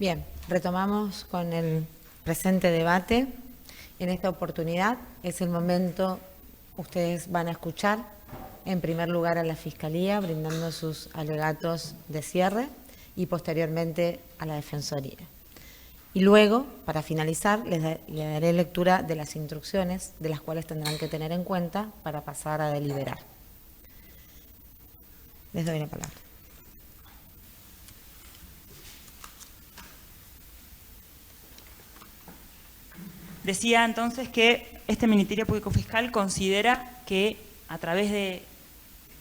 Bien, retomamos con el presente debate. En esta oportunidad es el momento, ustedes van a escuchar en primer lugar a la Fiscalía brindando sus alegatos de cierre y posteriormente a la Defensoría. Y luego, para finalizar, le daré lectura de las instrucciones de las cuales tendrán que tener en cuenta para pasar a deliberar. Les doy la palabra. Decía entonces que este Ministerio Público Fiscal considera que a través de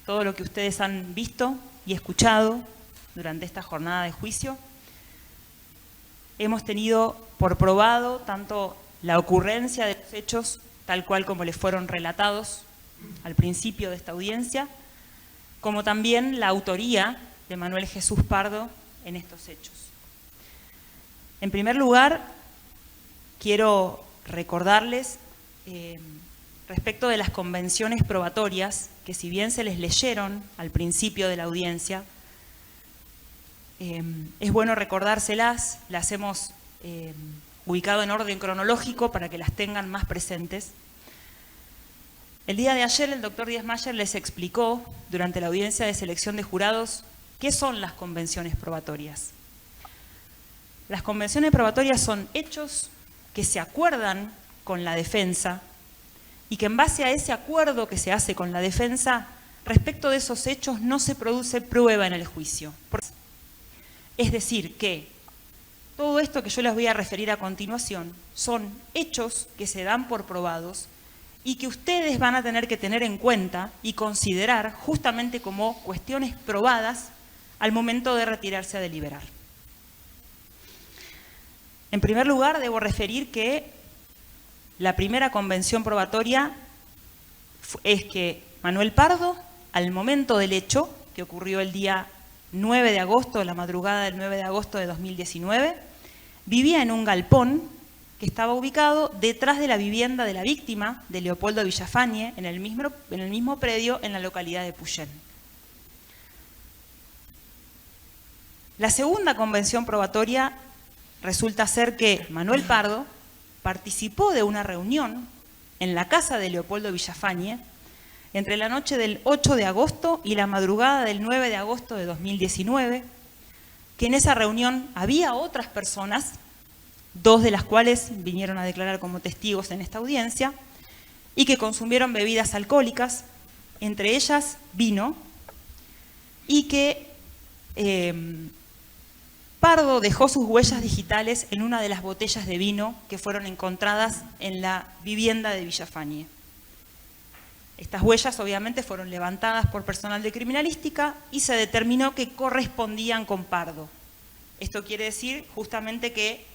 todo lo que ustedes han visto y escuchado durante esta jornada de juicio, hemos tenido por probado tanto la ocurrencia de los hechos tal cual como les fueron relatados al principio de esta audiencia, como también la autoría de Manuel Jesús Pardo en estos hechos. En primer lugar, quiero recordarles respecto de las convenciones probatorias, que si bien se les leyeron al principio de la audiencia, es bueno recordárselas, las hemos ubicado en orden cronológico para que las tengan más presentes. El día de ayer el doctor Díaz Mayer les explicó durante la audiencia de selección de jurados qué son las convenciones probatorias. Las convenciones probatorias son hechos que se acuerdan con la defensa y que en base a ese acuerdo que se hace con la defensa, respecto de esos hechos no se produce prueba en el juicio. Es decir, que todo esto que yo les voy a referir a continuación son hechos que se dan por probados y que ustedes van a tener que tener en cuenta y considerar justamente como cuestiones probadas al momento de retirarse a deliberar. En primer lugar, debo referir que la primera convención probatoria es que Manuel Pardo, al momento del hecho, que ocurrió el día 9 de agosto, la madrugada del 9 de agosto de 2019, vivía en un galpón que estaba ubicado detrás de la vivienda de la víctima, de Leopoldo Villafañe, en el mismo predio en la localidad de Puyén. La segunda convención probatoria resulta ser que Manuel Pardo participó de una reunión en la casa de Leopoldo Villafañe entre la noche del 8 de agosto y la madrugada del 9 de agosto de 2019, que en esa reunión había otras personas, dos de las cuales vinieron a declarar como testigos en esta audiencia, y que consumieron bebidas alcohólicas, entre ellas vino, y que Pardo dejó sus huellas digitales en una de las botellas de vino que fueron encontradas en la vivienda de Villafañe. Estas huellas obviamente fueron levantadas por personal de criminalística y se determinó que correspondían con Pardo. Esto quiere decir justamente que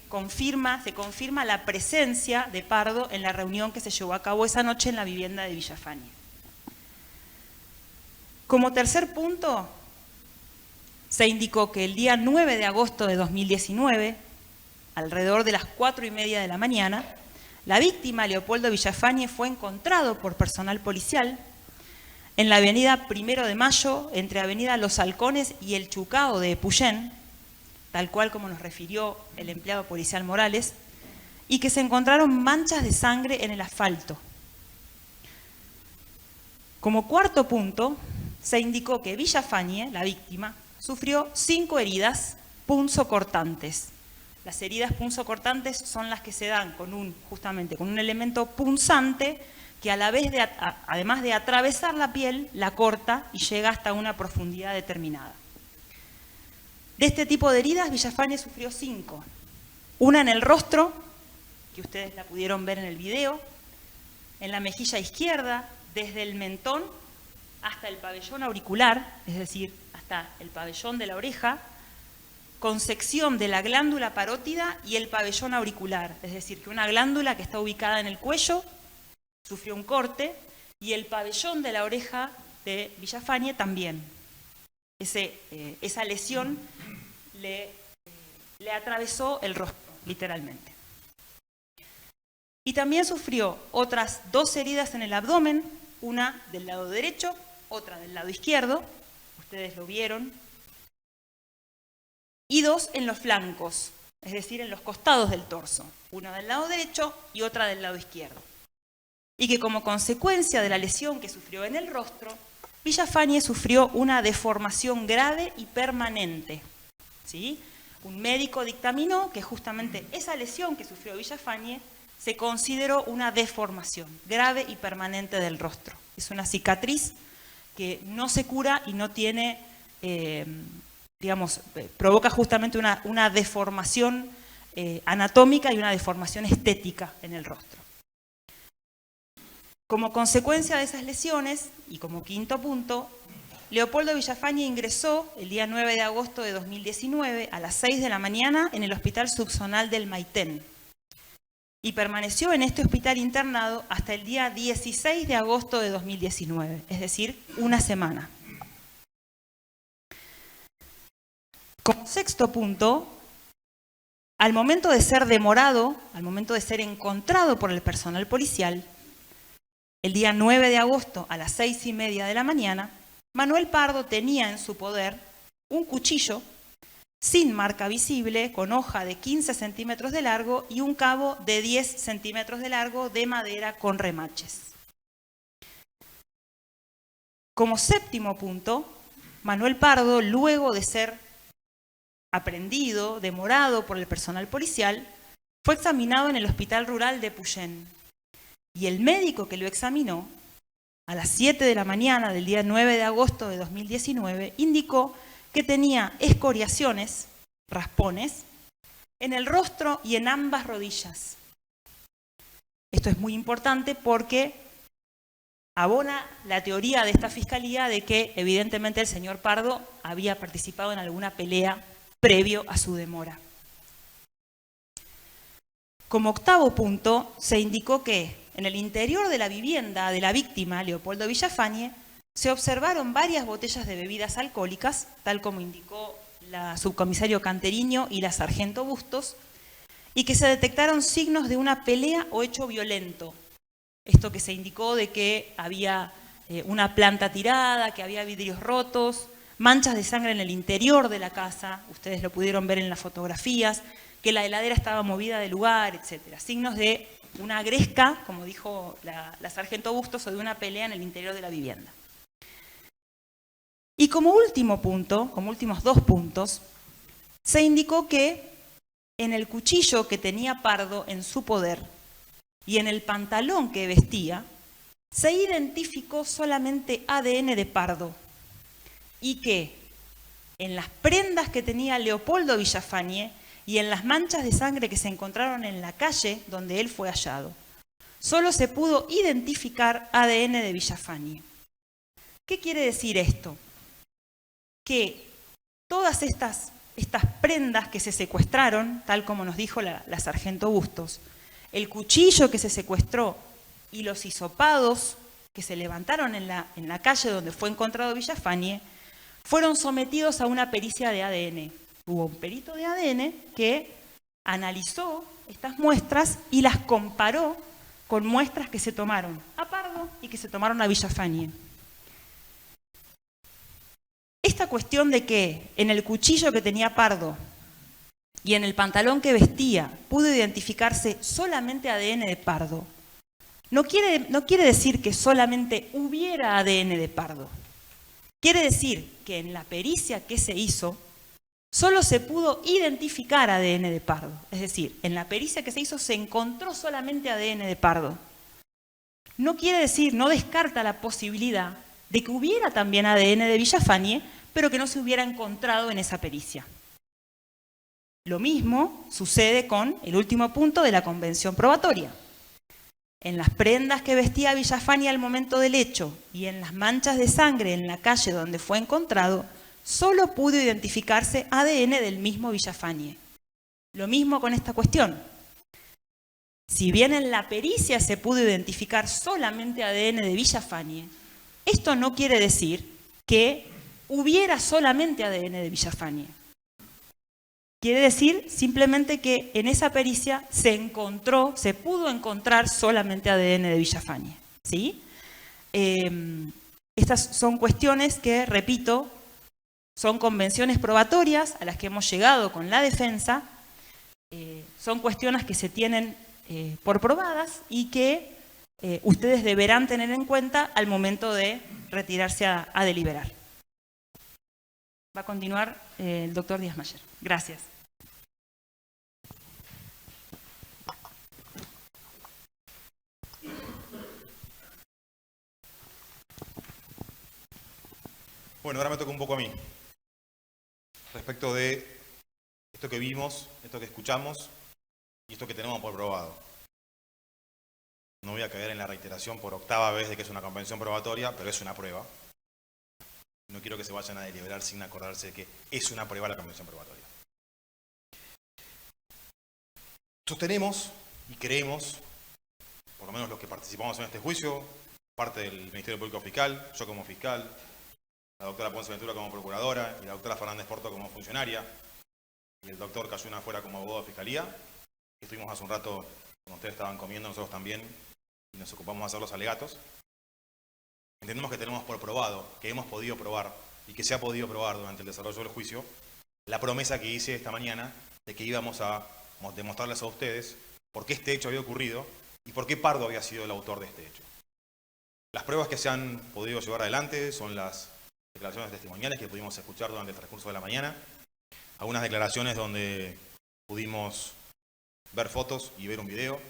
se confirma la presencia de Pardo en la reunión que se llevó a cabo esa noche en la vivienda de Villafañe. Como tercer punto, se indicó que el día 9 de agosto de 2019, alrededor de las 4:30 de la mañana, la víctima, Leopoldo Villafañe, fue encontrado por personal policial en la avenida 1 de Mayo, entre avenida Los Halcones y el Chucao de Puyén, tal cual como nos refirió el empleado policial Morales, y que se encontraron manchas de sangre en el asfalto. Como cuarto punto, se indicó que Villafañe, la víctima, sufrió 5 heridas punzocortantes. Las heridas punzocortantes son las que se dan justamente con un elemento punzante que a la vez además de atravesar la piel, la corta y llega hasta una profundidad determinada. De este tipo de heridas, Villafañe sufrió 5. Una en el rostro, que ustedes la pudieron ver en el video, en la mejilla izquierda, desde el mentón hasta el pabellón auricular, es decir, hasta el pabellón de la oreja, con sección de la glándula parótida y el pabellón auricular, es decir, que una glándula que está ubicada en el cuello sufrió un corte y el pabellón de la oreja de Villafañe también. Esa lesión le atravesó el rostro, literalmente. Y también sufrió otras 2 heridas en el abdomen, una del lado derecho, otra del lado izquierdo, ustedes lo vieron, y 2 en los flancos, es decir, en los costados del torso, una del lado derecho y otra del lado izquierdo. Y que como consecuencia de la lesión que sufrió en el rostro, Villafañe sufrió una deformación grave y permanente. ¿Sí? Un médico dictaminó que justamente esa lesión que sufrió Villafañe se consideró una deformación grave y permanente del rostro. Es una cicatriz que no se cura y no tiene, provoca justamente una deformación anatómica y una deformación estética en el rostro. Como consecuencia de esas lesiones, y como quinto punto, Leopoldo Villafañe ingresó el día 9 de agosto de 2019 a las 6 de la mañana en el Hospital Subzonal del Maitén y permaneció en este hospital internado hasta el día 16 de agosto de 2019, es decir, una semana. Como sexto punto, al momento de ser demorado, al momento de ser encontrado por el personal policial, el día 9 de agosto a las 6:30 de la mañana, Manuel Pardo tenía en su poder un cuchillo sin marca visible, con hoja de 15 centímetros de largo y un cabo de 10 centímetros de largo de madera con remaches. Como séptimo punto, Manuel Pardo, luego de ser aprehendido, demorado por el personal policial, fue examinado en el Hospital Rural de Puyén. Y el médico que lo examinó, a las 7 de la mañana del día 9 de agosto de 2019, indicó que tenía escoriaciones, raspones, en el rostro y en ambas rodillas. Esto es muy importante porque abona la teoría de esta fiscalía de que evidentemente el señor Pardo había participado en alguna pelea previo a su demora. Como octavo punto, se indicó que en el interior de la vivienda de la víctima, Leopoldo Villafañe, se observaron varias botellas de bebidas alcohólicas, tal como indicó la subcomisario Canteriño y la sargento Bustos, y que se detectaron signos de una pelea o hecho violento. Esto que se indicó de que había una planta tirada, que había vidrios rotos, manchas de sangre en el interior de la casa, ustedes lo pudieron ver en las fotografías, que la heladera estaba movida de lugar, etc. Signos de una gresca, como dijo la sargento Bustos, o de una pelea en el interior de la vivienda. Y como último punto, como últimos dos puntos, se indicó que en el cuchillo que tenía Pardo en su poder y en el pantalón que vestía, se identificó solamente ADN de Pardo y que en las prendas que tenía Leopoldo Villafañe y en las manchas de sangre que se encontraron en la calle donde él fue hallado, solo se pudo identificar ADN de Villafañe. ¿Qué quiere decir esto? Que todas estas prendas que se secuestraron, tal como nos dijo la sargento Bustos, el cuchillo que se secuestró y los hisopados que se levantaron en la calle donde fue encontrado Villafañe, fueron sometidos a una pericia de ADN. Hubo un perito de ADN que analizó estas muestras y las comparó con muestras que se tomaron a Pardo y que se tomaron a Villafañe. Esta cuestión de que en el cuchillo que tenía Pardo y en el pantalón que vestía pudo identificarse solamente ADN de Pardo, no quiere decir que solamente hubiera ADN de Pardo. Quiere decir que en la pericia que se hizo, solo se pudo identificar ADN de Pardo. Es decir, en la pericia que se hizo se encontró solamente ADN de Pardo. No quiere decir, no descarta la posibilidad de que hubiera también ADN de Villafañe, pero que no se hubiera encontrado en esa pericia. Lo mismo sucede con el último punto de la convención probatoria. En las prendas que vestía Villafañe al momento del hecho y en las manchas de sangre en la calle donde fue encontrado, solo pudo identificarse ADN del mismo Villafañe. Lo mismo con esta cuestión. Si bien en la pericia se pudo identificar solamente ADN de Villafañe, esto no quiere decir que hubiera solamente ADN de Villafañe. Quiere decir simplemente que en esa pericia se pudo encontrar solamente ADN de Villafañe. ¿Sí? Estas son cuestiones que, repito, son convenciones probatorias a las que hemos llegado con la defensa son cuestiones que se tienen por probadas y que ustedes deberán tener en cuenta al momento de retirarse a deliberar. Va a continuar el doctor Díaz Mayer. Gracias. Bueno, ahora me toca un poco a mí. Respecto de esto que vimos, esto que escuchamos y esto que tenemos por probado. No voy a caer en la reiteración por octava vez de que es una convención probatoria, pero es una prueba. No quiero que se vayan a deliberar sin acordarse de que es una prueba la convención probatoria. Sostenemos y creemos, por lo menos los que participamos en este juicio, parte del Ministerio Público Fiscal, yo como fiscal, la doctora Ponce Ventura como procuradora y la doctora Fernández Porto como funcionaria y el doctor Cayuna fuera como abogado de fiscalía. Estuvimos hace un rato, como ustedes estaban comiendo, nosotros también, y nos ocupamos de hacer los alegatos. Entendemos que tenemos por probado, que hemos podido probar y que se ha podido probar durante el desarrollo del juicio, la promesa que hice esta mañana de que íbamos a demostrarles a ustedes por qué este hecho había ocurrido y por qué Pardo había sido el autor de este hecho. Las pruebas que se han podido llevar adelante son las declaraciones testimoniales que pudimos escuchar durante el transcurso de la mañana, algunas declaraciones donde pudimos ver fotos y ver un video,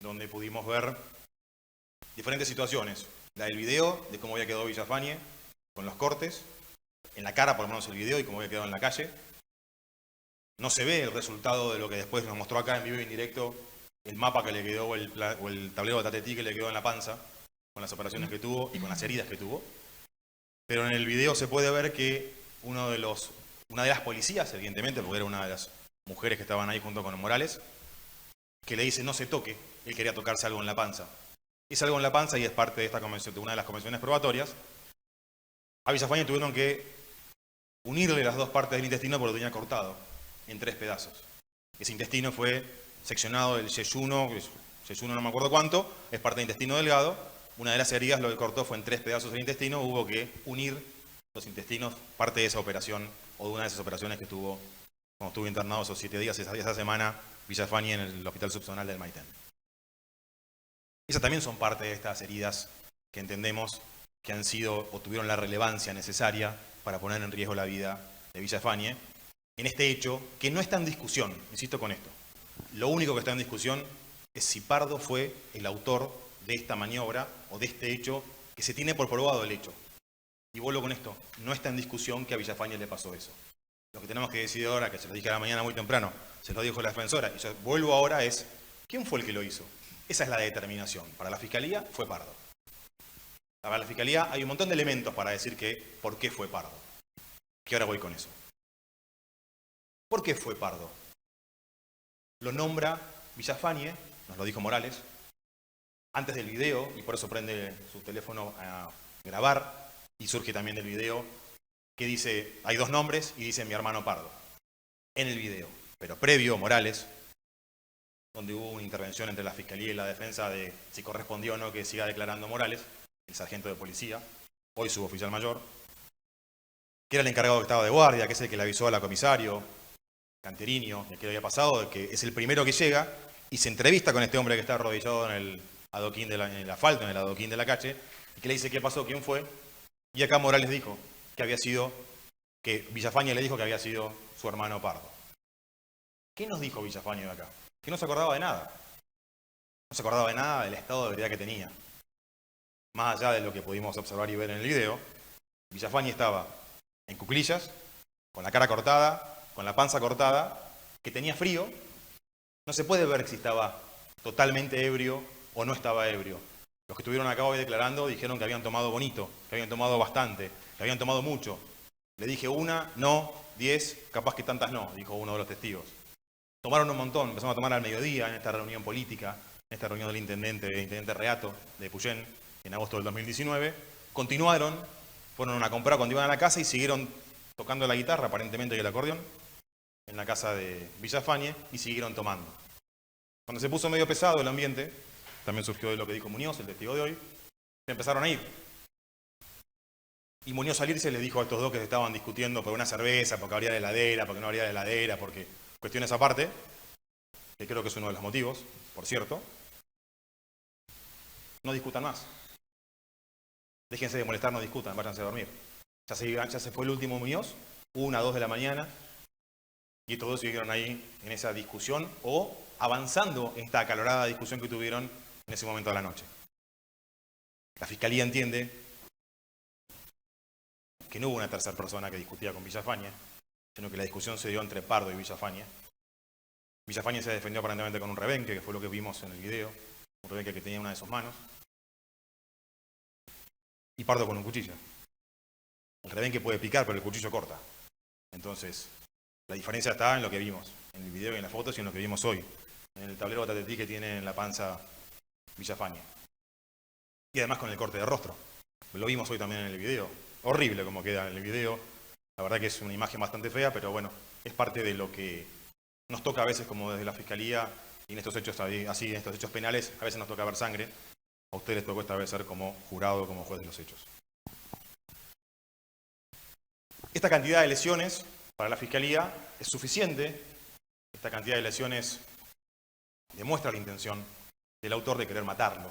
donde pudimos ver diferentes situaciones. La del video, de cómo había quedado Villafañe, con los cortes, en la cara por lo menos el video y cómo había quedado en la calle. No se ve el resultado de lo que después nos mostró acá en vivo y en directo, el mapa que le quedó o el tablero de tatetí que le quedó en la panza, con las operaciones que tuvo y con las heridas que tuvo. Pero en el video se puede ver que una de las policías, evidentemente, porque era una de las mujeres que estaban ahí junto con Morales, que le dice no se toque, él quería tocarse algo en la panza. Es algo en la panza y es parte de esta convención, de una de las convenciones probatorias. A Villafañe tuvieron que unirle las dos partes del intestino porque lo tenía cortado en 3 pedazos. Ese intestino fue seccionado del yeyuno no me acuerdo cuánto, es parte del intestino delgado. Una de las heridas lo que cortó fue en 3 pedazos el intestino, hubo que unir los intestinos, parte de esa operación, o de una de esas operaciones que tuvo, cuando estuvo internado esos 7 días, esa semana, Villafañe en el Hospital Subzonal del Maitén. Esas también son parte de estas heridas que entendemos que han sido o tuvieron la relevancia necesaria para poner en riesgo la vida de Villafañe en este hecho que no está en discusión, insisto con esto. Lo único que está en discusión es si Pardo fue el autor de esta maniobra o de este hecho que se tiene por probado el hecho. Y vuelvo con esto, no está en discusión que a Villafañe le pasó eso. Lo que tenemos que decidir ahora, que se lo dije a la mañana muy temprano, se lo dijo la defensora, y yo vuelvo ahora es, ¿quién fue el que lo hizo? Esa es la determinación. Para la Fiscalía fue Pardo. Para la Fiscalía hay un montón de elementos para decir que por qué fue Pardo. Que ahora voy con eso. ¿Por qué fue Pardo? Lo nombra Villafañe, nos lo dijo Morales, antes del video, y por eso prende su teléfono a grabar, y surge también del video, que dice, hay 2 nombres, y dice mi hermano Pardo, en el video. Pero previo, Morales, donde hubo una intervención entre la Fiscalía y la Defensa de si correspondió o no que siga declarando Morales, el sargento de policía, hoy suboficial mayor, que era el encargado que estaba de guardia, que es el que le avisó a la comisario, Canteriño, de qué había pasado, de que es el primero que llega, y se entrevista con este hombre que está arrodillado en el adoquín en el asfalto, en el adoquín de la calle, y que le dice qué pasó, quién fue, y acá Morales dijo que Villafañe le dijo que había sido su hermano Pardo. ¿Qué nos dijo Villafañe de acá? Que no se acordaba de nada. No se acordaba de nada del estado de ebriedad que tenía. Más allá de lo que pudimos observar y ver en el video, Villafañe estaba en cuclillas, con la cara cortada, con la panza cortada, que tenía frío. No se puede ver si estaba totalmente ebrio o no estaba ebrio. Los que estuvieron acá hoy declarando dijeron que habían tomado bonito, que habían tomado bastante, que habían tomado mucho. Le dije 1, no, 10, capaz que tantas no, dijo uno de los testigos. Tomaron un montón, empezamos a tomar al mediodía en esta reunión política, en esta reunión del intendente Reato de Puyén, en agosto del 2019. Continuaron, fueron a comprar cuando iban a la casa y siguieron tocando la guitarra, aparentemente y el acordeón, en la casa de Villafañe y siguieron tomando. Cuando se puso medio pesado el ambiente, también surgió de lo que dijo Muñoz, el testigo de hoy, se empezaron a ir. Y Muñoz al irse le dijo a estos dos que se estaban discutiendo por una cerveza, porque habría de heladera, porque no habría de heladera, porque cuestiones aparte, que creo que es uno de los motivos, por cierto, no discutan más. Déjense de molestar, no discutan, váyanse a dormir. Ya se fue el último Muñoz, 1 a 2 de la mañana, y todos siguieron ahí en esa discusión o avanzando en esta acalorada discusión que tuvieron en ese momento de la noche. La Fiscalía entiende que no hubo una tercera persona que discutía con Villafañe, sino que la discusión se dio entre Pardo y Villafañe. Villafañe se defendió aparentemente con un rebenque, que fue lo que vimos en el video, un rebenque que tenía en una de sus manos, y Pardo con un cuchillo. El rebenque puede picar, pero el cuchillo corta. Entonces, la diferencia está en lo que vimos, en el video y en las fotos y en lo que vimos hoy, en el tablero batatetí que tiene en la panza Villafañe. Y además con el corte de rostro. Lo vimos hoy también en el video. Horrible como queda en el video. La verdad que es una imagen bastante fea, pero bueno, es parte de lo que nos toca a veces como desde la Fiscalía y en estos hechos así, en estos hechos penales, a veces nos toca ver sangre. A ustedes les tocó esta vez ser como jurado, como juez de los hechos. Esta cantidad de lesiones para la Fiscalía es suficiente. Esta cantidad de lesiones demuestra la intención del autor de querer matarlo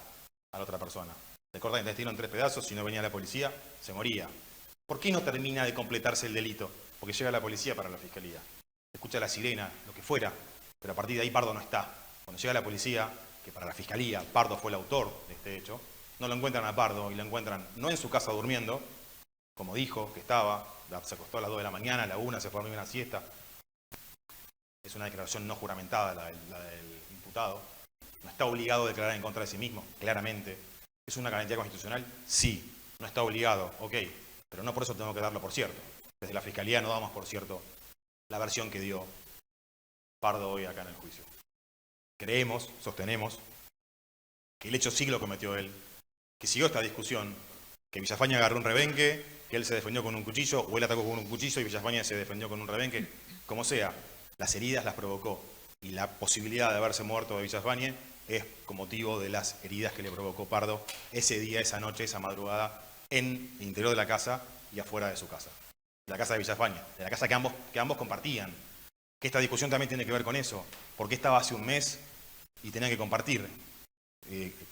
a la otra persona. Le corta el intestino en 3 pedazos, si no venía la policía, se moría. ¿Por qué no termina de completarse el delito? Porque llega la policía para la Fiscalía. Escucha la sirena, lo que fuera, pero a partir de ahí Pardo no está. Cuando llega la policía, que para la Fiscalía Pardo fue el autor de este hecho, no lo encuentran a Pardo y lo encuentran no en su casa durmiendo, como dijo que estaba, se acostó a las 2 de la mañana, a la 1 se fue a dormir una siesta. Es una declaración no juramentada la del imputado. No está obligado a declarar en contra de sí mismo, claramente. ¿Es una garantía constitucional? Sí. No está obligado, ok. Pero no por eso tengo que darlo por cierto. Desde la Fiscalía no damos por cierto la versión que dio Pardo hoy acá en el juicio. Creemos, sostenemos, que el hecho sí lo cometió él, que siguió esta discusión, que Villafañe agarró un rebenque, que él se defendió con un cuchillo, o él atacó con un cuchillo y Villafañe se defendió con un rebenque. Como sea, las heridas las provocó. Y la posibilidad de haberse muerto de Villafañe es con motivo de las heridas que le provocó Pardo ese día, esa noche, esa madrugada, en el interior de la casa y afuera de su casa. De la casa de Villafañe, de la casa que ambos compartían. Que esta discusión también tiene que ver con eso. Porque estaba hace un mes y tenía que compartir.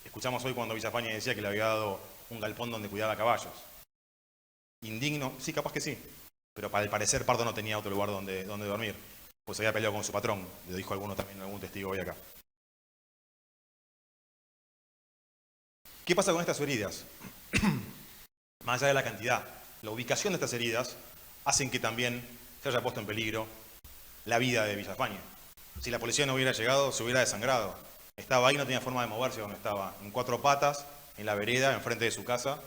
Escuchamos hoy cuando Villafañe decía que le había dado un galpón donde cuidaba caballos. Indigno, sí, capaz que sí. Pero al parecer Pardo no tenía otro lugar donde dormir. Pues había peleado con su patrón. Le dijo alguno también, algún testigo hoy acá. ¿Qué pasa con estas heridas? Más allá de la cantidad, la ubicación de estas heridas hacen que también se haya puesto en peligro la vida de Villafañe. Si la policía no hubiera llegado, se hubiera desangrado. Estaba ahí, no tenía forma de moverse donde estaba, en 4 patas, en la vereda, enfrente de su casa.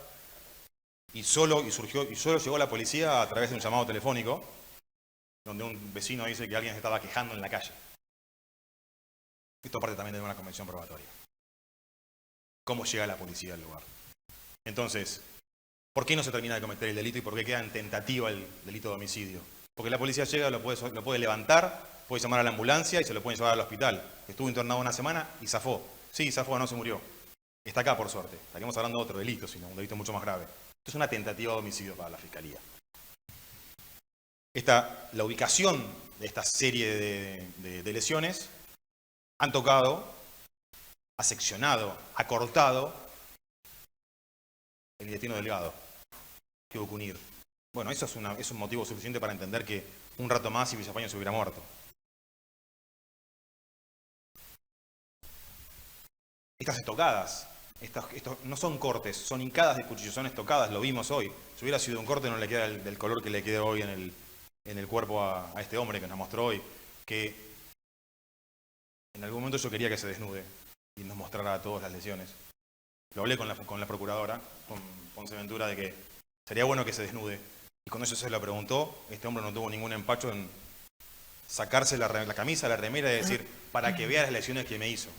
Y solo llegó la policía a través de un llamado telefónico, donde un vecino dice que alguien se estaba quejando en la calle. Esto parte también de una convención probatoria. ¿Cómo llega la policía al lugar? Entonces, ¿por qué no se termina de cometer el delito y por qué queda en tentativa el delito de homicidio? Porque la policía llega, lo puede levantar, puede llamar a la ambulancia y se lo pueden llevar al hospital. Estuvo internado 1 semana y zafó. Sí, zafó, no se murió. Está acá por suerte. Estaríamos hablando de otro delito, sino un delito mucho más grave. Esto es una tentativa de homicidio para la Fiscalía. La ubicación de esta serie de lesiones han tocado, ha seccionado, ha cortado el intestino delgado que hubo que unir. Bueno, eso es un motivo suficiente para entender que un rato más y Villafañe se hubiera muerto. Estas estocadas, estos no son cortes, son hincadas de cuchillo, son estocadas, lo vimos hoy. Si hubiera sido un corte no le queda del color que le queda hoy en el cuerpo a este hombre que nos mostró hoy, que en algún momento yo quería que se desnude y nos mostrara a todos las lesiones. Lo hablé con la procuradora, con Ponce Ventura, de que sería bueno que se desnude. Y cuando ella se lo preguntó, este hombre no tuvo ningún empacho en sacarse la camisa, la remera y decir, para que vea las lesiones que me hizo.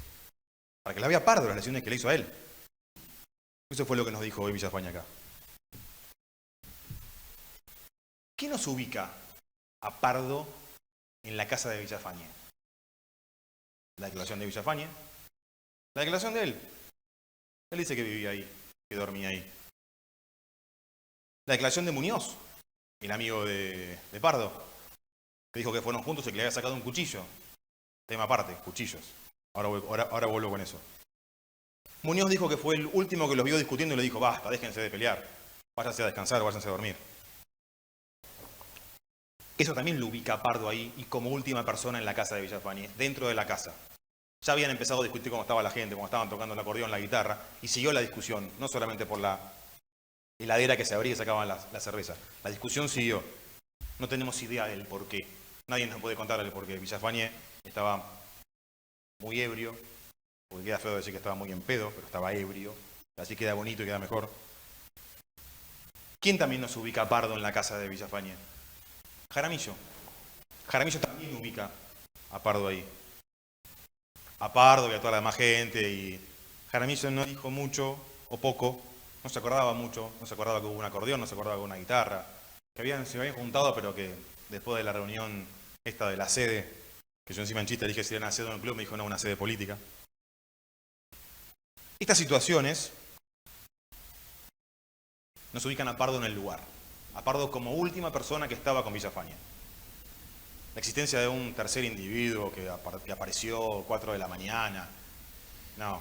Para que la vea Pardo las lesiones que le hizo a él. Eso fue lo que nos dijo hoy Villafañe acá. ¿Qué nos ubica a Pardo en la casa de Villafañe? La declaración de Villafañe. La declaración de él. Él dice que vivía ahí, que dormía ahí. La declaración de Muñoz, el amigo de Pardo, que dijo que fueron juntos y que le había sacado un cuchillo. Tema aparte, cuchillos. Ahora vuelvo con eso. Muñoz dijo que fue el último que los vio discutiendo y le dijo, basta, déjense de pelear. Váyanse a descansar, váyanse a dormir. Eso también lo ubica a Pardo ahí y como última persona en la casa de Villafañe, dentro de la casa. Ya habían empezado a discutir cómo estaba la gente, cómo estaban tocando el acordeón, la guitarra, y siguió la discusión, no solamente por la heladera que se abría y sacaban la cerveza. La discusión siguió. No tenemos idea del por qué. Nadie nos puede contar el por qué. Villafañe estaba muy ebrio, porque queda feo decir que estaba muy en pedo, pero estaba ebrio, así queda bonito y queda mejor. ¿Quién también nos ubica a Pardo en la casa de Villafañe? Jaramillo. Jaramillo también ubica a Pardo ahí. A Pardo y a toda la demás gente. Y Jaramillo no dijo mucho o poco, no se acordaba mucho, no se acordaba que hubo un acordeón, no se acordaba que hubo una guitarra, que se habían juntado, pero que después de la reunión esta de la sede, que yo encima en chiste dije si era una sede en el club, me dijo no, una sede política. Estas situaciones nos ubican a Pardo en el lugar. A Pardo como última persona que estaba con Villafañe. La existencia de un tercer individuo que apareció 4 de la mañana. No,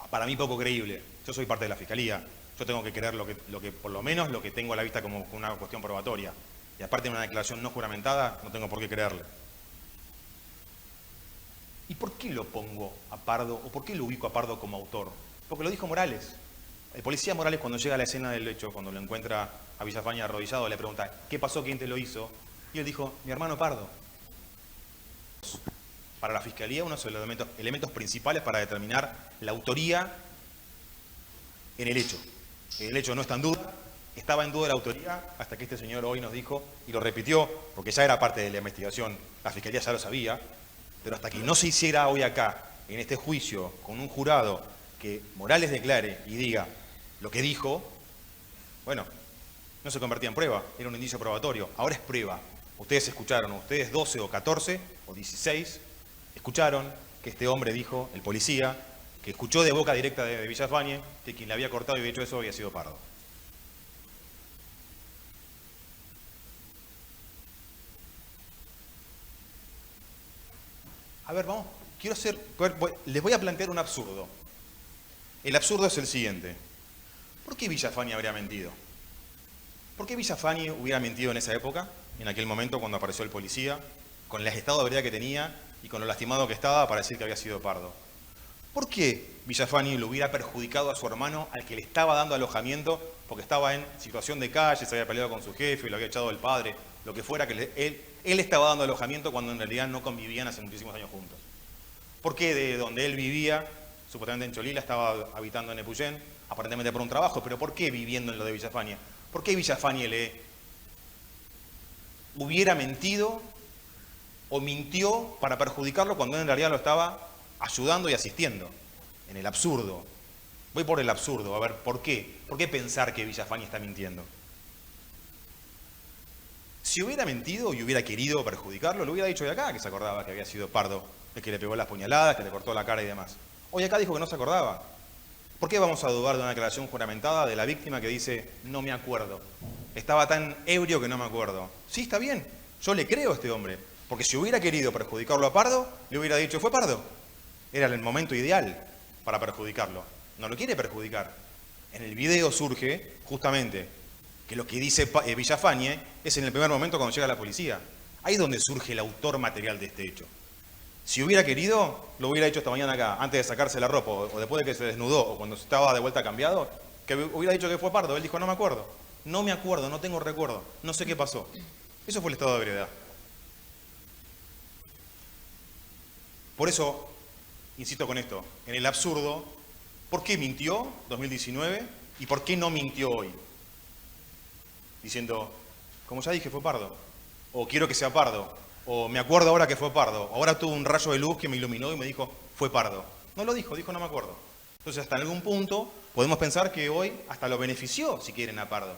para mí poco creíble. Yo soy parte de la Fiscalía. Yo tengo que creer lo que por lo menos lo que tengo a la vista como una cuestión probatoria. Y aparte de una declaración no juramentada, no tengo por qué creerle. ¿Y por qué lo pongo a Pardo, o por qué lo ubico a Pardo como autor? Porque lo dijo Morales. El policía Morales, cuando llega a la escena del hecho, cuando lo encuentra a Villafañe arrodillado, le pregunta, ¿qué pasó? ¿Quién te lo hizo? Y él dijo, mi hermano Pardo. Para la Fiscalía, uno de los elementos principales para determinar la autoría en el hecho. El hecho no está en duda, estaba en duda la autoría hasta que este señor hoy nos dijo, y lo repitió, porque ya era parte de la investigación, la Fiscalía ya lo sabía, pero hasta que no se hiciera hoy acá, en este juicio, con un jurado, que Morales declare y diga lo que dijo, bueno, no se convertía en prueba, era un indicio probatorio, ahora es prueba. Ustedes escucharon, ustedes 12 o 14 o 16, escucharon que este hombre dijo, el policía, que escuchó de boca directa de Villafañe, que quien le había cortado y había hecho eso había sido Pardo. A ver, vamos, les voy a plantear un absurdo. El absurdo es el siguiente. ¿Por qué Villafañe habría mentido? ¿Por qué Villafañe hubiera mentido en esa época, en aquel momento cuando apareció el policía, con el estado de ebriedad que tenía y con lo lastimado que estaba para decir que había sido Pardo? ¿Por qué Villafañe lo hubiera perjudicado a su hermano al que le estaba dando alojamiento porque estaba en situación de calle, se había peleado con su jefe, lo había echado del padre, lo que fuera, que él estaba dando alojamiento cuando en realidad no convivían hace muchísimos años juntos? ¿Por qué de donde él vivía, supuestamente en Cholila, estaba habitando en Epuyén, aparentemente por un trabajo, pero por qué viviendo en lo de Villafañe? ¿Por qué Villafañe le hubiera mentido o mintió para perjudicarlo cuando él en realidad lo estaba ayudando y asistiendo? En el absurdo. Voy por el absurdo, a ver, ¿por qué? ¿Por qué pensar que Villafañe está mintiendo? Si hubiera mentido y hubiera querido perjudicarlo, lo hubiera dicho de acá, que se acordaba que había sido Pardo el que le pegó las puñaladas, que le cortó la cara y demás. Hoy acá dijo que no se acordaba. ¿Por qué vamos a dudar de una declaración juramentada de la víctima que dice, no me acuerdo? Estaba tan ebrio que no me acuerdo. Sí, está bien, yo le creo a este hombre, porque si hubiera querido perjudicarlo a Pardo, le hubiera dicho, fue Pardo. Era el momento ideal para perjudicarlo. No lo quiere perjudicar. En el video surge, justamente, que lo que dice Villafañe es en el primer momento cuando llega la policía. Ahí es donde surge el autor material de este hecho. Si hubiera querido, lo hubiera hecho esta mañana acá, antes de sacarse la ropa, o después de que se desnudó, o cuando estaba de vuelta cambiado, que hubiera dicho que fue Pardo. Él dijo, no me acuerdo. No me acuerdo, no tengo recuerdo, no sé qué pasó. Eso fue el estado de ebriedad. Por eso, insisto con esto, en el absurdo, ¿por qué mintió 2019 y por qué no mintió hoy? Diciendo, como ya dije, fue Pardo, o quiero que sea Pardo, o me acuerdo ahora que fue Pardo, ahora tuvo un rayo de luz que me iluminó y me dijo, fue Pardo. No lo dijo, no me acuerdo. Entonces, hasta en algún punto, podemos pensar que hoy hasta lo benefició, si quieren, a Pardo.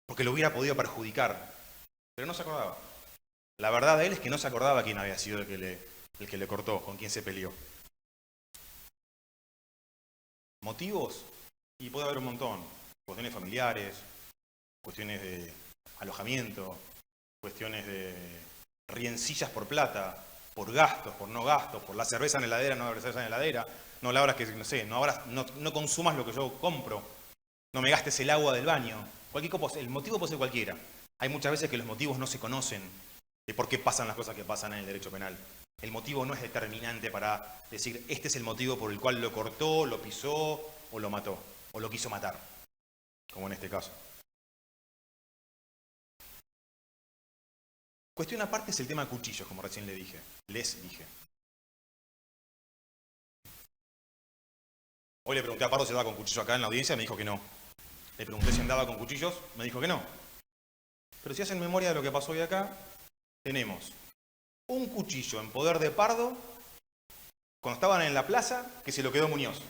Porque lo hubiera podido perjudicar. Pero no se acordaba. La verdad de él es que no se acordaba quién había sido el que le cortó, con quién se peleó. ¿Motivos? Y puede haber un montón. Cuestiones familiares, cuestiones de alojamiento, cuestiones de riencillas por plata, por gastos, por no gastos, por la cerveza en la heladera, no haber cerveza en la heladera, no labras que, no sé, no consumas lo que yo compro, no me gastes el agua del baño. Cualquier cosa, el motivo puede ser cualquiera. Hay muchas veces que los motivos no se conocen de por qué pasan las cosas que pasan en el derecho penal. El motivo no es determinante para decir, este es el motivo por el cual lo cortó, lo pisó, o lo mató, o lo quiso matar, como en este caso. Cuestión aparte es el tema de cuchillos, como recién les dije. Hoy le pregunté a Pardo si andaba con cuchillo acá en la audiencia, me dijo que no. Le pregunté si andaba con cuchillos, me dijo que no. Pero si hacen memoria de lo que pasó hoy acá, tenemos un cuchillo en poder de Pardo cuando estaban en la plaza, que se lo quedó Muñoz.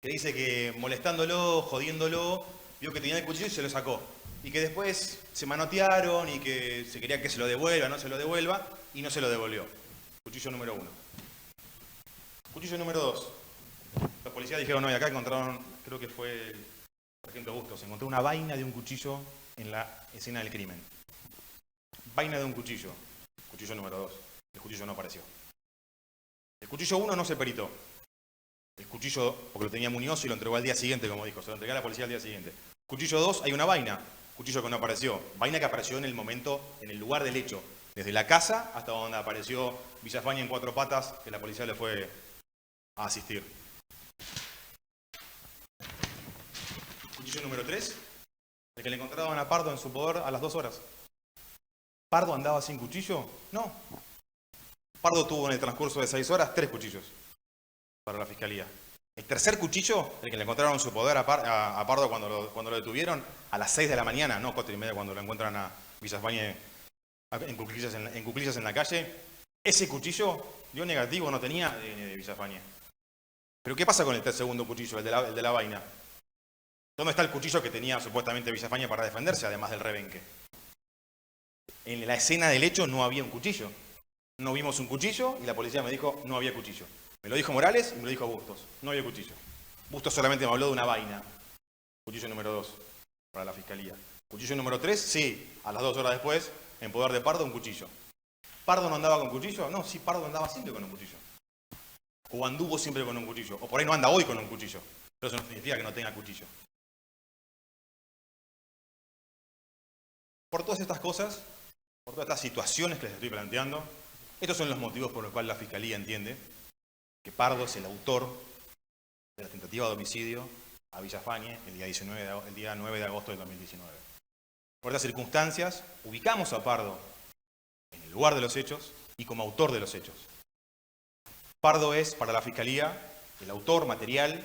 Que dice que molestándolo, jodiéndolo, vio que tenía el cuchillo y se lo sacó. Y que después se manotearon y que se quería que se lo devuelva, no se lo devuelva, y no se lo devolvió. Cuchillo número 1. Cuchillo número 2. Los policías dijeron, no, y acá encontraron, creo que fue el sargento Bustos, encontró una vaina de un cuchillo en la escena del crimen. Vaina de un cuchillo. Cuchillo número 2. El cuchillo no apareció. El cuchillo 1 no se peritó. El cuchillo, porque lo tenía Muñoz y lo entregó al día siguiente, como dijo, se lo entregué a la policía al día siguiente. Cuchillo 2, hay una vaina. Cuchillo que no apareció. Vaina que apareció en el momento, en el lugar del hecho. Desde la casa hasta donde apareció Villafañe en 4 patas, que la policía le fue a asistir. Cuchillo número 3, el que le encontraban a Pardo en su poder a las 2 horas. ¿Pardo andaba sin cuchillo? No. Pardo tuvo en el transcurso de 6 horas 3 cuchillos para la fiscalía. El tercer cuchillo, el que le encontraron en su poder a Pardo cuando lo detuvieron, a las 6 de la mañana, no 4:30 cuando lo encuentran a Villafañe en cuclillas en la calle, ese cuchillo, yo negativo no tenía de Villafañe. Pero ¿qué pasa con el segundo cuchillo, el de la vaina? ¿Dónde está el cuchillo que tenía supuestamente Villafañe para defenderse, además del rebenque? En la escena del hecho no había un cuchillo. No vimos un cuchillo y la policía me dijo no había cuchillo. Me lo dijo Morales y me lo dijo Bustos. No había cuchillo. Bustos solamente me habló de una vaina. Cuchillo número 2 para la fiscalía. Cuchillo número 3, sí, a las 2 horas después, en poder de Pardo, un cuchillo. ¿Pardo no andaba con cuchillo? No, sí, Pardo andaba siempre con un cuchillo. O anduvo siempre con un cuchillo. O por ahí no anda hoy con un cuchillo. Pero eso no significa que no tenga cuchillo. Por todas estas cosas, por todas estas situaciones que les estoy planteando, estos son los motivos por los cuales la Fiscalía entiende que Pardo es el autor de la tentativa de homicidio a Villafañe el día 9 de agosto de 2019. Por estas circunstancias, ubicamos a Pardo en el lugar de los hechos y como autor de los hechos. Pardo es, para la Fiscalía, el autor material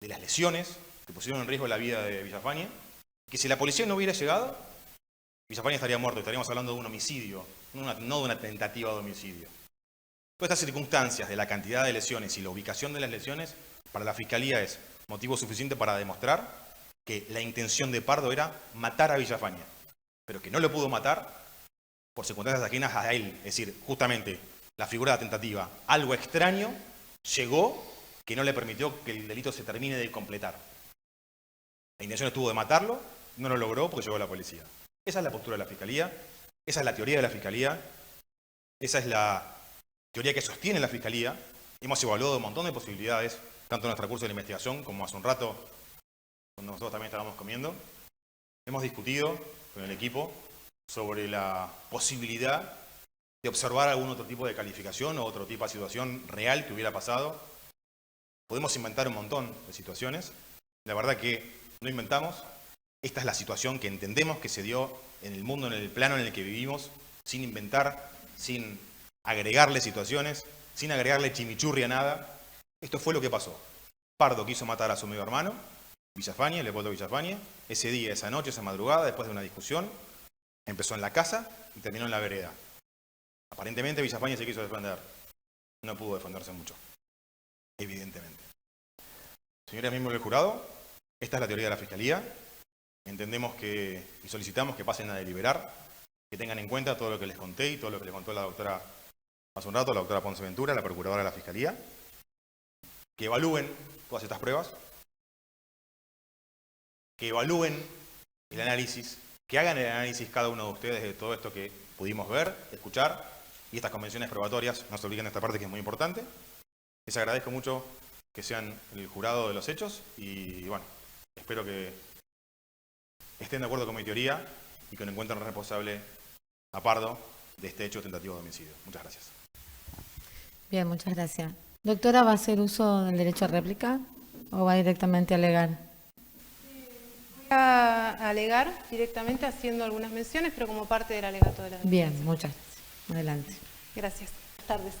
de las lesiones que pusieron en riesgo la vida de Villafañe, que si la policía no hubiera llegado, Villafañe estaría muerto, estaríamos hablando de un homicidio, no de una tentativa de homicidio. Todas estas circunstancias de la cantidad de lesiones y la ubicación de las lesiones, para la Fiscalía es motivo suficiente para demostrar que la intención de Pardo era matar a Villafañe, pero que no lo pudo matar por circunstancias ajenas a él. Es decir, justamente la figura de la tentativa, algo extraño, llegó que no le permitió que el delito se termine de completar. La intención estuvo de matarlo, no lo logró porque llegó la policía. Esa es la postura de la Fiscalía, esa es la teoría de la Fiscalía, esa es la teoría que sostiene la Fiscalía. Hemos evaluado un montón de posibilidades, tanto en nuestro curso de la investigación como hace un rato, cuando nosotros también estábamos comiendo. Hemos discutido con el equipo sobre la posibilidad de observar algún otro tipo de calificación o otro tipo de situación real que hubiera pasado. Podemos inventar un montón de situaciones. La verdad que no inventamos. Esta es la situación que entendemos que se dio en el mundo, en el plano en el que vivimos, sin inventar, sin agregarle situaciones, sin agregarle chimichurri a nada. Esto fue lo que pasó. Pardo quiso matar a su medio hermano, Villafañe, Leopoldo Villafañe. Ese día, esa noche, esa madrugada, después de una discusión, empezó en la casa y terminó en la vereda. Aparentemente Villafañe se quiso defender. No pudo defenderse mucho, evidentemente. Señores miembros del jurado, esta es la teoría de la Fiscalía. Entendemos que y solicitamos que pasen a deliberar, que tengan en cuenta todo lo que les conté y todo lo que les contó la doctora hace un rato, la doctora Ponce Ventura, la procuradora de la Fiscalía, que evalúen todas estas pruebas, que evalúen el análisis, que hagan el análisis cada uno de ustedes de todo esto que pudimos ver, escuchar, y estas convenciones probatorias no se olviden de esta parte que es muy importante. Les agradezco mucho que sean el jurado de los hechos y bueno, espero que estén de acuerdo con mi teoría y que no encuentren responsable a Pardo de este hecho tentativo de homicidio. Muchas gracias. Bien, muchas gracias. Doctora, ¿va a hacer uso del derecho a réplica o va directamente a alegar? Voy a alegar directamente haciendo algunas menciones, pero como parte del alegato de la defensa. Bien, muchas gracias. Adelante. Gracias. Buenas tardes.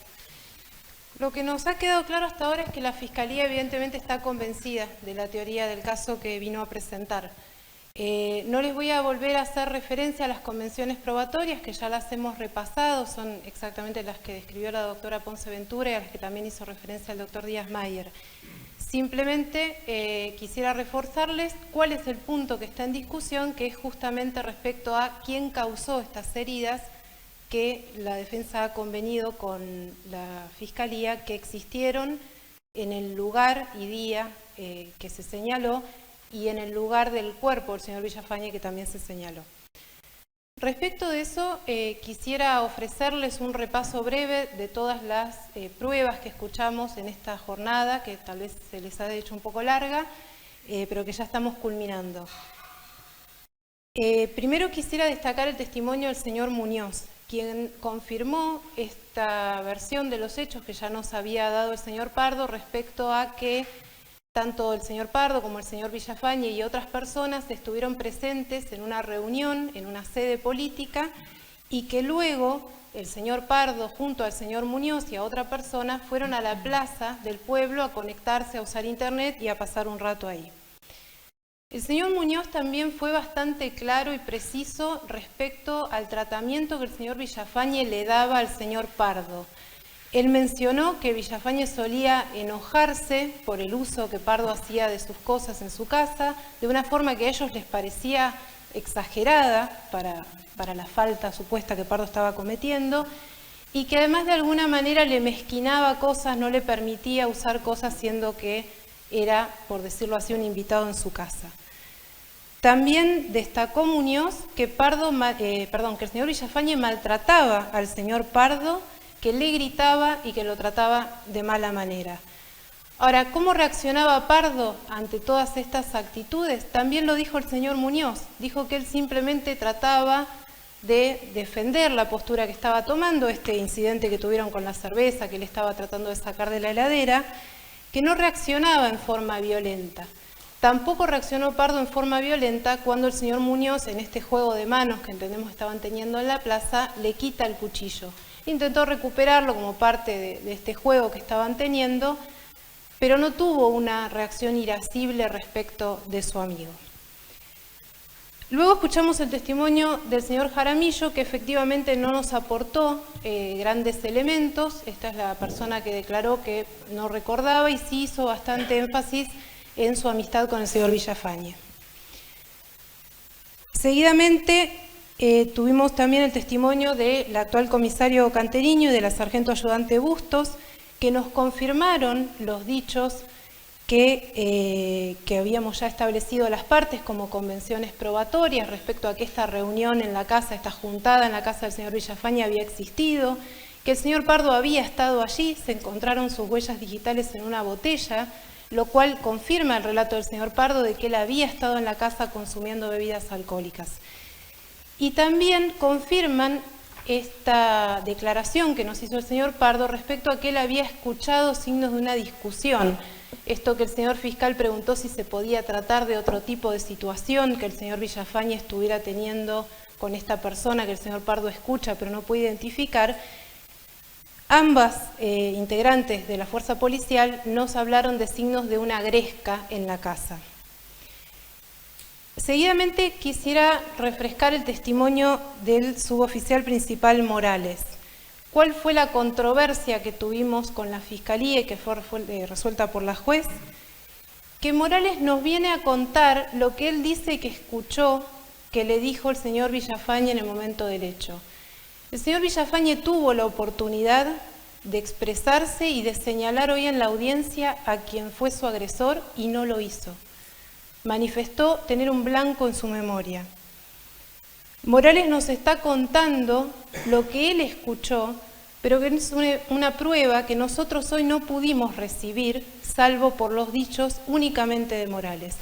Lo que nos ha quedado claro hasta ahora es que la Fiscalía evidentemente está convencida de la teoría del caso que vino a presentar. No les voy a volver a hacer referencia a las convenciones probatorias, que ya las hemos repasado, son exactamente las que describió la doctora Ponce Ventura y a las que también hizo referencia el doctor Díaz Mayer. Simplemente quisiera reforzarles cuál es el punto que está en discusión, que es justamente respecto a quién causó estas heridas que la defensa ha convenido con la Fiscalía que existieron en el lugar y día que se señaló y en el lugar del cuerpo del señor Villafañe que también se señaló. Respecto de eso, quisiera ofrecerles un repaso breve de todas las pruebas que escuchamos en esta jornada, que tal vez se les ha hecho un poco larga, pero que ya estamos culminando. Primero quisiera destacar el testimonio del señor Muñoz, quien confirmó esta versión de los hechos que ya nos había dado el señor Pardo respecto a que tanto el señor Pardo como el señor Villafañe y otras personas estuvieron presentes en una reunión, en una sede política, y que luego el señor Pardo junto al señor Muñoz y a otra persona fueron a la plaza del pueblo a conectarse, a usar internet y a pasar un rato ahí. El señor Muñoz también fue bastante claro y preciso respecto al tratamiento que el señor Villafañe le daba al señor Pardo. Él mencionó que Villafañe solía enojarse por el uso que Pardo hacía de sus cosas en su casa, de una forma que a ellos les parecía exagerada para la falta supuesta que Pardo estaba cometiendo, y que además de alguna manera le mezquinaba cosas, no le permitía usar cosas, siendo que era, por decirlo así, un invitado en su casa. También destacó Muñoz que el señor Villafañe maltrataba al señor Pardo, que le gritaba y que lo trataba de mala manera. Ahora, ¿cómo reaccionaba Pardo ante todas estas actitudes? También lo dijo el señor Muñoz. Dijo que él simplemente trataba de defender la postura que estaba tomando, este incidente que tuvieron con la cerveza, que él estaba tratando de sacar de la heladera, que no reaccionaba en forma violenta. Tampoco reaccionó Pardo en forma violenta cuando el señor Muñoz, en este juego de manos que entendemos estaban teniendo en la plaza, le quita el cuchillo. Intentó recuperarlo como parte de este juego que estaban teniendo, pero no tuvo una reacción irascible respecto de su amigo. Luego escuchamos el testimonio del señor Jaramillo, que efectivamente no nos aportó grandes elementos. Esta es la persona que declaró que no recordaba y sí hizo bastante énfasis en su amistad con el señor Villafañe. Seguidamente tuvimos también el testimonio del actual comisario Canteriño y de la sargento ayudante Bustos, que nos confirmaron los dichos que habíamos ya establecido las partes como convenciones probatorias respecto a que esta reunión en la casa, esta juntada en la casa del señor Villafañe había existido, que el señor Pardo había estado allí, se encontraron sus huellas digitales en una botella, lo cual confirma el relato del señor Pardo de que él había estado en la casa consumiendo bebidas alcohólicas. Y también confirman esta declaración que nos hizo el señor Pardo respecto a que él había escuchado signos de una discusión. Esto que el señor fiscal preguntó si se podía tratar de otro tipo de situación que el señor Villafañe estuviera teniendo con esta persona que el señor Pardo escucha pero no puede identificar. Ambas integrantes de la fuerza policial nos hablaron de signos de una gresca en la casa. Seguidamente quisiera refrescar el testimonio del suboficial principal Morales. ¿Cuál fue la controversia que tuvimos con la Fiscalía y que fue resuelta por la juez? Que Morales nos viene a contar lo que él dice que escuchó que le dijo el señor Villafañe en el momento del hecho. El señor Villafañe tuvo la oportunidad de expresarse y de señalar hoy en la audiencia a quien fue su agresor y no lo hizo. Manifestó tener un blanco en su memoria. Morales nos está contando lo que él escuchó pero que es una prueba que nosotros hoy no pudimos recibir, salvo por los dichos únicamente de Morales.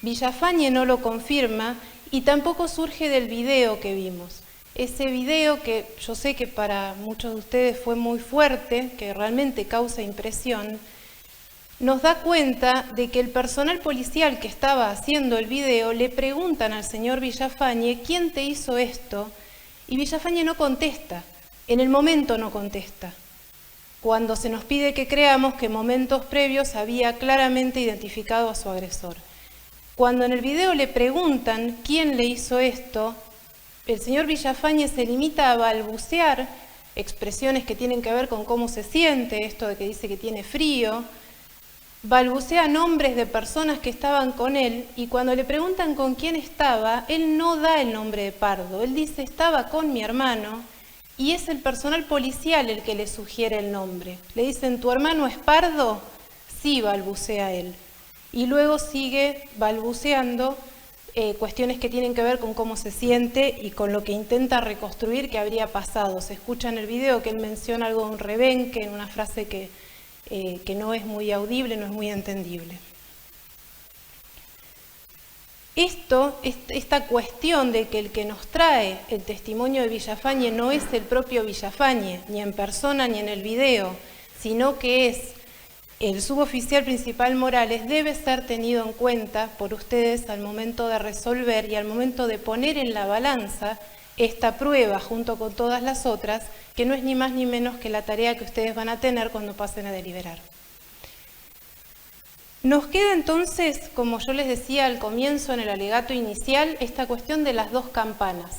Villafañe no lo confirma y tampoco surge del video que vimos. Ese video que yo sé que para muchos de ustedes fue muy fuerte, que realmente causa impresión, nos da cuenta de que el personal policial que estaba haciendo el video le preguntan al señor Villafañe, ¿quién te hizo esto? Y Villafañe no contesta, en el momento no contesta. Cuando se nos pide que creamos que momentos previos había claramente identificado a su agresor. Cuando en el video le preguntan quién le hizo esto, el señor Villafañe se limita a balbucear expresiones que tienen que ver con cómo se siente, esto de que dice que tiene frío, balbucea nombres de personas que estaban con él y cuando le preguntan con quién estaba, él no da el nombre de Pardo, él dice estaba con mi hermano y es el personal policial el que le sugiere el nombre. Le dicen, ¿tu hermano es Pardo? Sí, balbucea él. Y luego sigue balbuceando cuestiones que tienen que ver con cómo se siente y con lo que intenta reconstruir que habría pasado. Se escucha en el video que él menciona algo de un rebenque, en una frase que no es muy audible, no es muy entendible. Esta cuestión de que el que nos trae el testimonio de Villafañe no es el propio Villafañe, ni en persona ni en el video, sino que es el suboficial principal Morales, debe ser tenido en cuenta por ustedes al momento de resolver y al momento de poner en la balanza esta prueba junto con todas las otras, que no es ni más ni menos que la tarea que ustedes van a tener cuando pasen a deliberar. Nos queda entonces, como yo les decía al comienzo en el alegato inicial, esta cuestión de las dos campanas.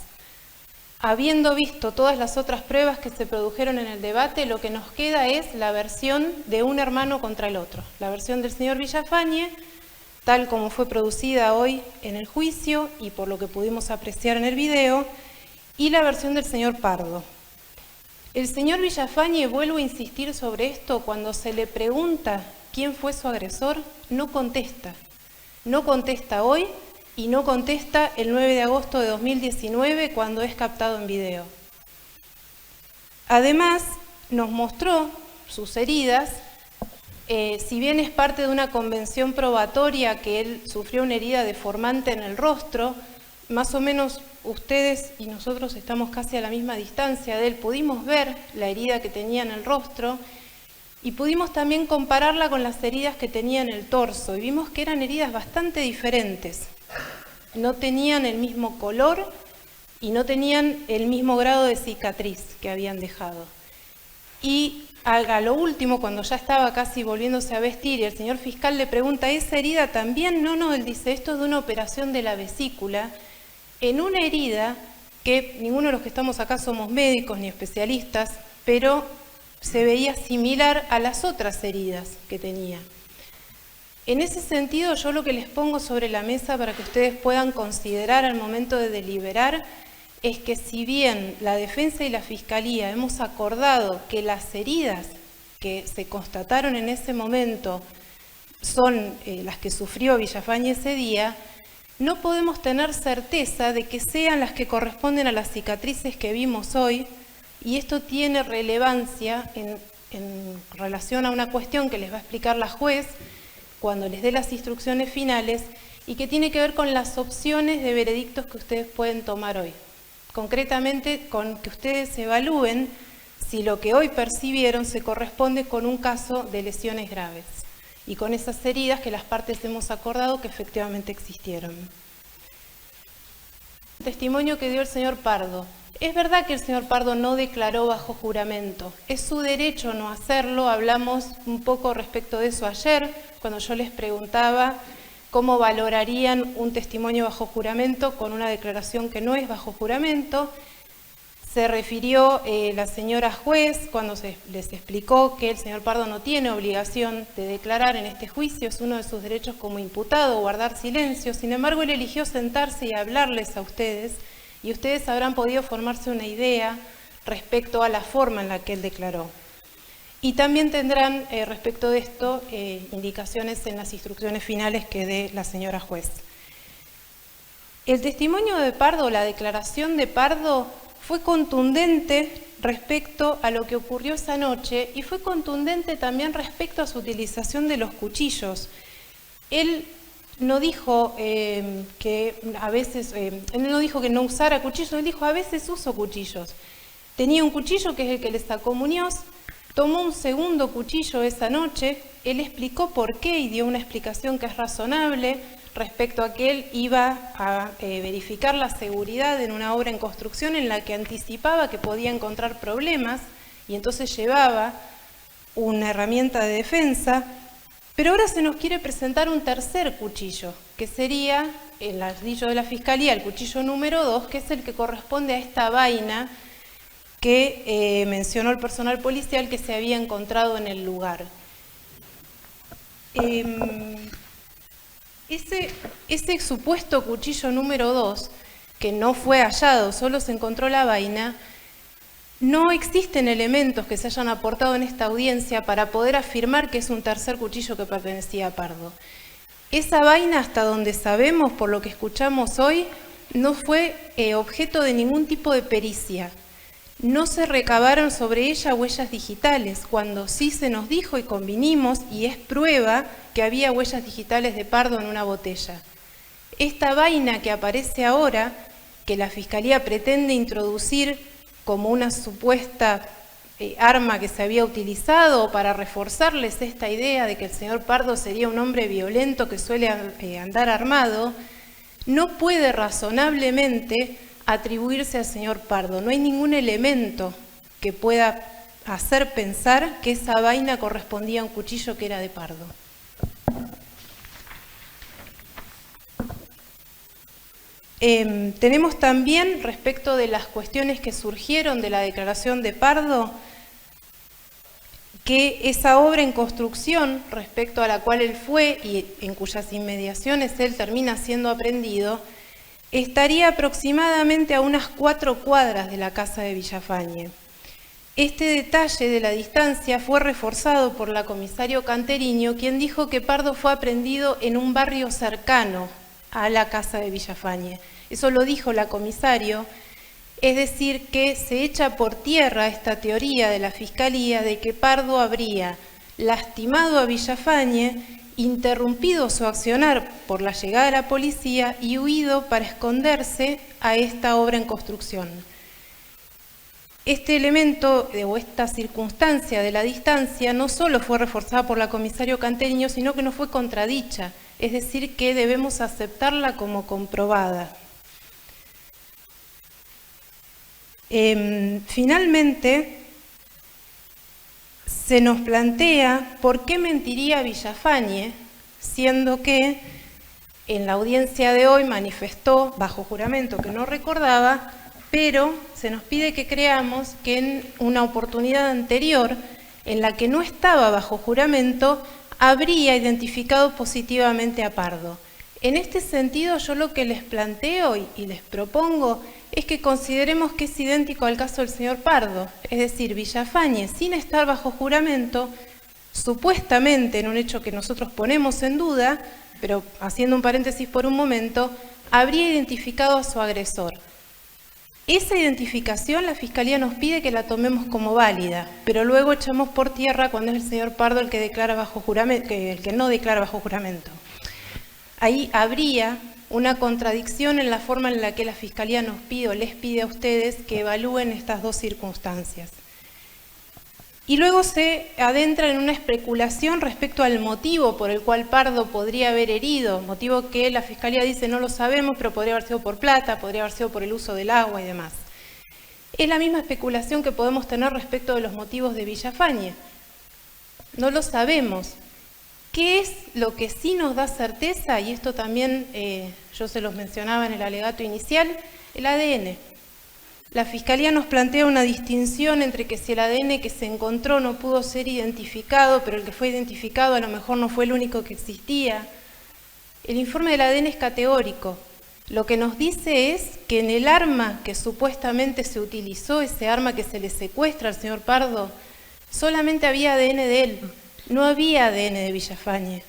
Habiendo visto todas las otras pruebas que se produjeron en el debate, lo que nos queda es la versión de un hermano contra el otro. La versión del señor Villafañe, tal como fue producida hoy en el juicio y por lo que pudimos apreciar en el video, y la versión del señor Pardo. El señor Villafañe, vuelvo a insistir sobre esto, cuando se le pregunta quién fue su agresor, no contesta. No contesta hoy y no contesta el 9 de agosto de 2019 cuando es captado en video. Además, nos mostró sus heridas, si bien es parte de una convención probatoria que él sufrió una herida deformante en el rostro, más o menos ustedes y nosotros estamos casi a la misma distancia de él, pudimos ver la herida que tenía en el rostro y pudimos también compararla con las heridas que tenía en el torso y vimos que eran heridas bastante diferentes. No tenían el mismo color y no tenían el mismo grado de cicatriz que habían dejado. Y a lo último, cuando ya estaba casi volviéndose a vestir y el señor fiscal le pregunta, ¿esa herida también? No, él dice, esto es de una operación de la vesícula, en una herida que ninguno de los que estamos acá somos médicos ni especialistas, pero se veía similar a las otras heridas que tenía. En ese sentido, yo lo que les pongo sobre la mesa para que ustedes puedan considerar al momento de deliberar es que si bien la defensa y la fiscalía hemos acordado que las heridas que se constataron en ese momento son las que sufrió Villafañe ese día, no podemos tener certeza de que sean las que corresponden a las cicatrices que vimos hoy, y esto tiene relevancia en relación a una cuestión que les va a explicar la juez cuando les dé las instrucciones finales y que tiene que ver con las opciones de veredictos que ustedes pueden tomar hoy. Concretamente, con que ustedes evalúen si lo que hoy percibieron se corresponde con un caso de lesiones graves y con esas heridas que las partes hemos acordado que efectivamente existieron. El testimonio que dio el señor Pardo. Es verdad que el señor Pardo no declaró bajo juramento. Es su derecho no hacerlo. Hablamos un poco respecto de eso ayer, cuando yo les preguntaba cómo valorarían un testimonio bajo juramento con una declaración que no es bajo juramento. Se refirió la señora juez cuando les explicó que el señor Pardo no tiene obligación de declarar en este juicio, es uno de sus derechos como imputado, guardar silencio. Sin embargo, él eligió sentarse y hablarles a ustedes, y ustedes habrán podido formarse una idea respecto a la forma en la que él declaró. Y también tendrán respecto de esto indicaciones en las instrucciones finales que dé la señora juez. El testimonio de Pardo, la declaración de Pardo, fue contundente respecto a lo que ocurrió esa noche y fue contundente también respecto a su utilización de los cuchillos. Él no dijo que a veces, él no dijo que no usara cuchillos, él dijo a veces uso cuchillos. Tenía un cuchillo que es el que le sacó Muñoz, tomó un segundo cuchillo esa noche, él explicó por qué y dio una explicación que es razonable respecto a que él iba a verificar la seguridad en una obra en construcción en la que anticipaba que podía encontrar problemas y entonces llevaba una herramienta de defensa. Pero ahora se nos quiere presentar un tercer cuchillo, que sería el ladrillo de la Fiscalía, el cuchillo número 2, que es el que corresponde a esta vaina que mencionó el personal policial que se había encontrado en el lugar. Ese supuesto cuchillo número 2, que no fue hallado, solo se encontró la vaina, no existen elementos que se hayan aportado en esta audiencia para poder afirmar que es un tercer cuchillo que pertenecía a Pardo. Esa vaina, hasta donde sabemos, por lo que escuchamos hoy, no fue objeto de ningún tipo de pericia. No se recabaron sobre ella huellas digitales, cuando sí se nos dijo y convinimos, y es prueba que había huellas digitales de Pardo en una botella. Esta vaina que aparece ahora, que la Fiscalía pretende introducir como una supuesta arma que se había utilizado para reforzarles esta idea de que el señor Pardo sería un hombre violento que suele andar armado, no puede razonablemente atribuirse al señor Pardo. No hay ningún elemento que pueda hacer pensar que esa vaina correspondía a un cuchillo que era de Pardo. Tenemos también, respecto de las cuestiones que surgieron de la declaración de Pardo, que esa obra en construcción, respecto a la cual él fue y en cuyas inmediaciones él termina siendo aprehendido, estaría aproximadamente a unas 4 cuadras de la casa de Villafañe. Este detalle de la distancia fue reforzado por la comisario Canteriño, quien dijo que Pardo fue aprehendido en un barrio cercano a la casa de Villafañe. Eso lo dijo la comisario, es decir, que se echa por tierra esta teoría de la Fiscalía de que Pardo habría lastimado a Villafañe, interrumpido su accionar por la llegada de la policía y huido para esconderse a esta obra en construcción. Este elemento o esta circunstancia de la distancia no solo fue reforzada por la comisario Canteriño, sino que no fue contradicha, es decir, que debemos aceptarla como comprobada. Finalmente, se nos plantea por qué mentiría Villafañe, siendo que en la audiencia de hoy manifestó bajo juramento que no recordaba, pero se nos pide que creamos que en una oportunidad anterior, en la que no estaba bajo juramento, habría identificado positivamente a Pardo. En este sentido, yo lo que les planteo y les propongo es que consideremos que es idéntico al caso del señor Pardo, es decir, Villafañe, sin estar bajo juramento, supuestamente en un hecho que nosotros ponemos en duda, pero haciendo un paréntesis por un momento, habría identificado a su agresor. Esa identificación la Fiscalía nos pide que la tomemos como válida, pero luego echamos por tierra cuando es el señor Pardo el que declara bajo juramento, el que no declara bajo juramento. Ahí habría una contradicción en la forma en la que la Fiscalía nos pide o les pide a ustedes que evalúen estas dos circunstancias. Y luego se adentra en una especulación respecto al motivo por el cual Pardo podría haber herido, motivo que la Fiscalía dice no lo sabemos, pero podría haber sido por plata, podría haber sido por el uso del agua y demás. Es la misma especulación que podemos tener respecto de los motivos de Villafañe. No lo sabemos. ¿Qué es lo que sí nos da certeza? Y esto también yo se los mencionaba en el alegato inicial, el ADN. La Fiscalía nos plantea una distinción entre que si el ADN que se encontró no pudo ser identificado, pero el que fue identificado a lo mejor no fue el único que existía. El informe del ADN es categórico. Lo que nos dice es que en el arma que supuestamente se utilizó, ese arma que se le secuestra al señor Pardo, solamente había ADN de él. No había ADN de Villafañe.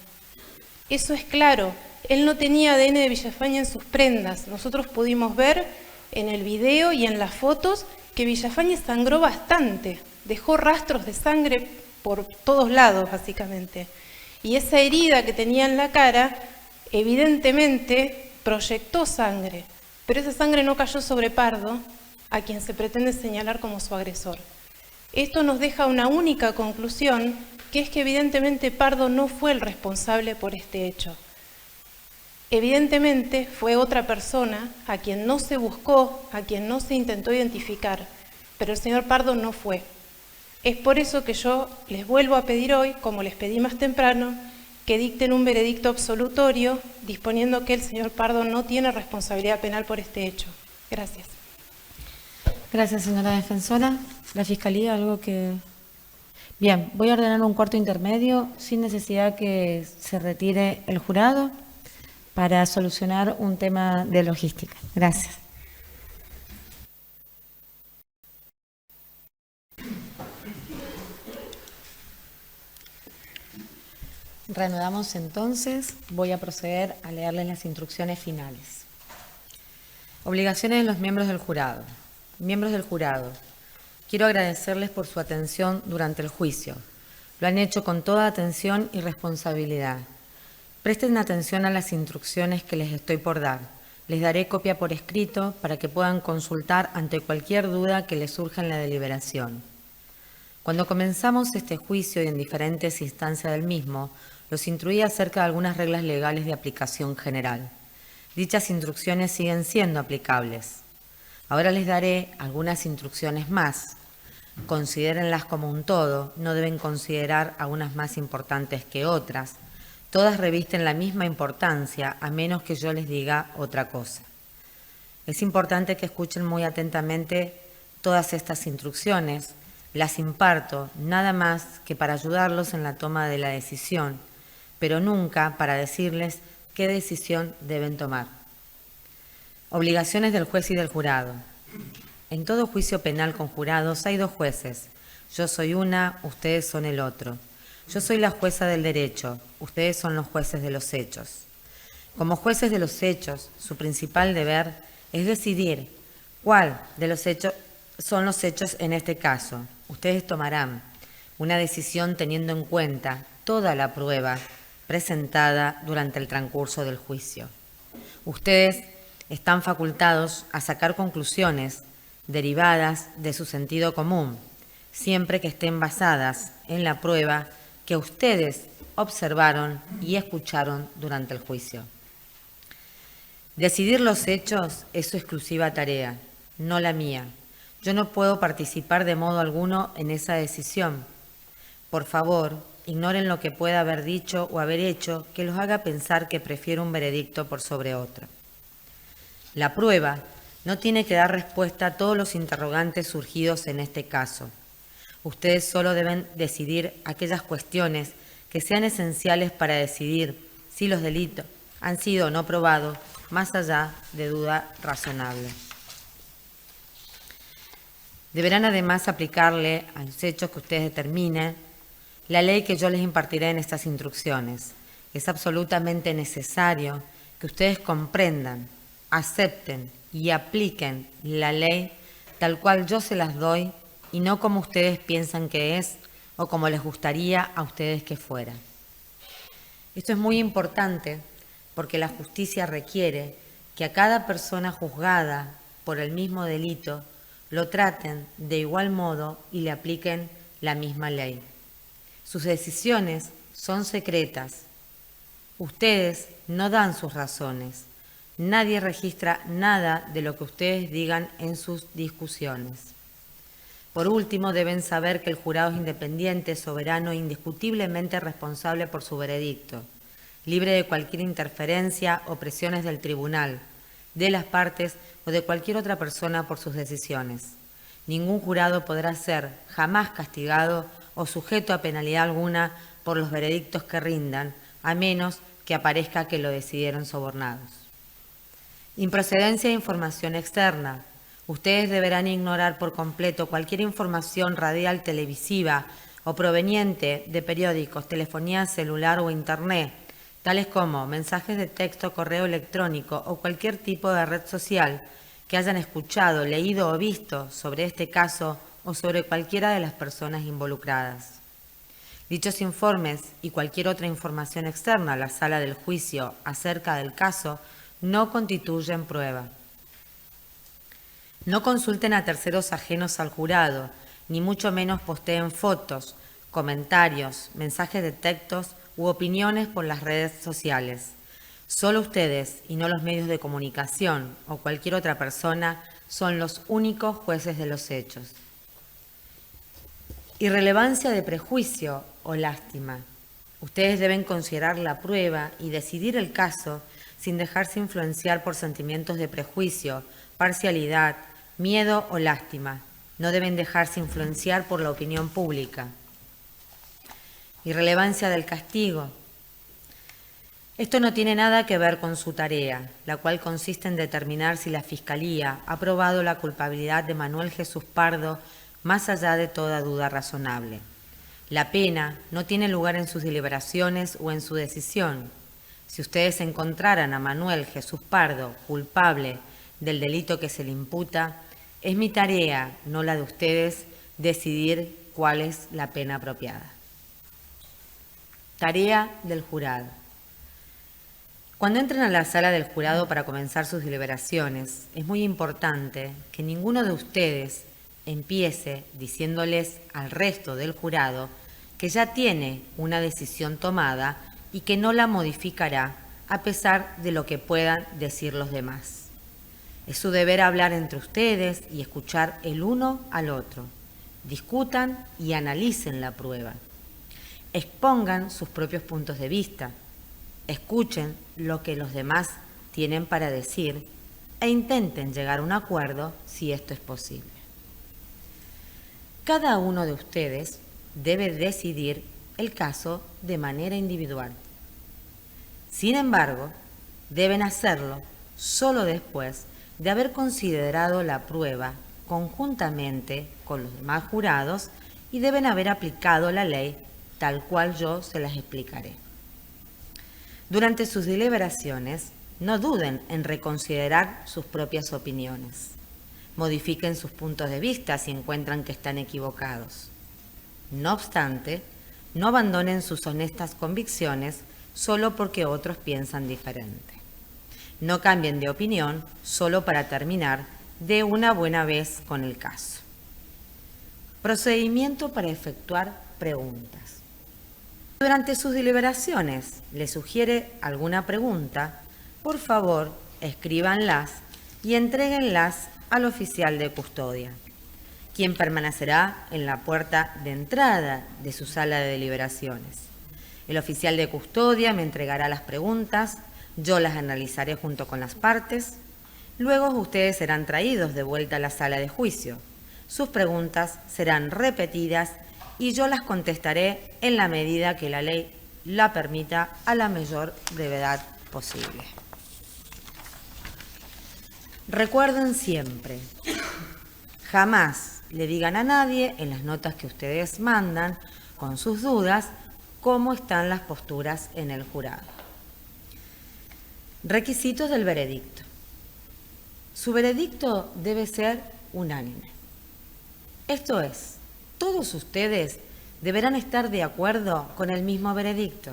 Eso es claro. Él no tenía ADN de Villafañe en sus prendas. Nosotros pudimos ver en el video y en las fotos que Villafañe sangró bastante, dejó rastros de sangre por todos lados, básicamente. Y esa herida que tenía en la cara, evidentemente, proyectó sangre, pero esa sangre no cayó sobre Pardo, a quien se pretende señalar como su agresor. Esto nos deja una única conclusión, que es que evidentemente Pardo no fue el responsable por este hecho. Evidentemente fue otra persona a quien no se buscó, a quien no se intentó identificar, pero el señor Pardo no fue. Es por eso que yo les vuelvo a pedir hoy, como les pedí más temprano, que dicten un veredicto absolutorio disponiendo que el señor Pardo no tiene responsabilidad penal por este hecho. Gracias. Gracias, señora defensora. La Fiscalía, algo que... Bien, voy a ordenar un cuarto intermedio sin necesidad que se retire el jurado para solucionar un tema de logística. Gracias. Reanudamos entonces. Voy a proceder a leerles las instrucciones finales. Obligaciones de los miembros del jurado. Miembros del jurado, quiero agradecerles por su atención durante el juicio. Lo han hecho con toda atención y responsabilidad. Presten atención a las instrucciones que les estoy por dar. Les daré copia por escrito para que puedan consultar ante cualquier duda que les surja en la deliberación. Cuando comenzamos este juicio y en diferentes instancias del mismo, los instruí acerca de algunas reglas legales de aplicación general. Dichas instrucciones siguen siendo aplicables. Ahora les daré algunas instrucciones más. Considérenlas como un todo, no deben considerar algunas más importantes que otras. Todas revisten la misma importancia, a menos que yo les diga otra cosa. Es importante que escuchen muy atentamente todas estas instrucciones. Las imparto nada más que para ayudarlos en la toma de la decisión, pero nunca para decirles qué decisión deben tomar. Obligaciones del juez y del jurado. En todo juicio penal con jurados hay dos jueces. Yo soy una, ustedes son el otro. Yo soy la jueza del derecho, ustedes son los jueces de los hechos. Como jueces de los hechos, su principal deber es decidir cuál de los hechos son los hechos en este caso. Ustedes tomarán una decisión teniendo en cuenta toda la prueba presentada durante el transcurso del juicio. Ustedes están facultados a sacar conclusiones derivadas de su sentido común, siempre que estén basadas en la prueba que ustedes observaron y escucharon durante el juicio. Decidir los hechos es su exclusiva tarea, no la mía. Yo no puedo participar de modo alguno en esa decisión. Por favor, ignoren lo que pueda haber dicho o haber hecho que los haga pensar que prefiero un veredicto por sobre otro. La prueba no tiene que dar respuesta a todos los interrogantes surgidos en este caso. Ustedes solo deben decidir aquellas cuestiones que sean esenciales para decidir si los delitos han sido o no probados, más allá de duda razonable. Deberán además aplicarle a los hechos que ustedes determinen la ley que yo les impartiré en estas instrucciones. Es absolutamente necesario que ustedes comprendan, acepten y apliquen la ley tal cual yo se las doy y no como ustedes piensan que es o como les gustaría a ustedes que fuera. Esto es muy importante porque la justicia requiere que a cada persona juzgada por el mismo delito lo traten de igual modo y le apliquen la misma ley. Sus decisiones son secretas. Ustedes no dan sus razones. Nadie registra nada de lo que ustedes digan en sus discusiones. Por último, deben saber que el jurado es independiente, soberano e indiscutiblemente responsable por su veredicto, libre de cualquier interferencia o presiones del tribunal, de las partes o de cualquier otra persona por sus decisiones. Ningún jurado podrá ser jamás castigado o sujeto a penalidad alguna por los veredictos que rindan, a menos que aparezca que lo decidieron sobornados. Improcedencia de información externa. Ustedes deberán ignorar por completo cualquier información radial, televisiva o proveniente de periódicos, telefonía celular o internet, tales como mensajes de texto, correo electrónico o cualquier tipo de red social que hayan escuchado, leído o visto sobre este caso o sobre cualquiera de las personas involucradas. Dichos informes y cualquier otra información externa a la sala del juicio acerca del caso no constituyen prueba. No consulten a terceros ajenos al jurado, ni mucho menos posteen fotos, comentarios, mensajes de textos u opiniones por las redes sociales. Solo ustedes y no los medios de comunicación o cualquier otra persona son los únicos jueces de los hechos. Irrelevancia de prejuicio o lástima. Ustedes deben considerar la prueba y decidir el caso sin dejarse influenciar por sentimientos de prejuicio, parcialidad, miedo o lástima. No deben dejarse influenciar por la opinión pública. Irrelevancia del castigo. Esto no tiene nada que ver con su tarea, la cual consiste en determinar si la Fiscalía ha probado la culpabilidad de Manuel Jesús Pardo más allá de toda duda razonable. La pena no tiene lugar en sus deliberaciones o en su decisión. Si ustedes encontraran a Manuel Jesús Pardo culpable del delito que se le imputa, es mi tarea, no la de ustedes, decidir cuál es la pena apropiada. Tarea del jurado. Cuando entren a la sala del jurado para comenzar sus deliberaciones, es muy importante que ninguno de ustedes empiece diciéndoles al resto del jurado que ya tiene una decisión tomada y que no la modificará a pesar de lo que puedan decir los demás. Es su deber hablar entre ustedes y escuchar el uno al otro. Discutan y analicen la prueba. Expongan sus propios puntos de vista. Escuchen lo que los demás tienen para decir e intenten llegar a un acuerdo si esto es posible. Cada uno de ustedes debe decidir el caso de manera individual. Sin embargo, deben hacerlo solo después de haber considerado la prueba conjuntamente con los demás jurados y deben haber aplicado la ley tal cual yo se las explicaré. Durante sus deliberaciones, no duden en reconsiderar sus propias opiniones. Modifiquen sus puntos de vista si encuentran que están equivocados. No obstante, no abandonen sus honestas convicciones solo porque otros piensan diferente. No cambien de opinión solo para terminar de una buena vez con el caso. Procedimiento para efectuar preguntas. Durante sus deliberaciones, les sugiere alguna pregunta, por favor, escríbanlas y entréguenlas al oficial de custodia, quien permanecerá en la puerta de entrada de su sala de deliberaciones. El oficial de custodia me entregará las preguntas, yo las analizaré junto con las partes, luego ustedes serán traídos de vuelta a la sala de juicio. Sus preguntas serán repetidas y yo las contestaré en la medida que la ley la permita a la mayor brevedad posible. Recuerden siempre, jamás le digan a nadie en las notas que ustedes mandan con sus dudas cómo están las posturas en el jurado. Requisitos del veredicto. Su veredicto debe ser unánime. Esto es, todos ustedes deberán estar de acuerdo con el mismo veredicto,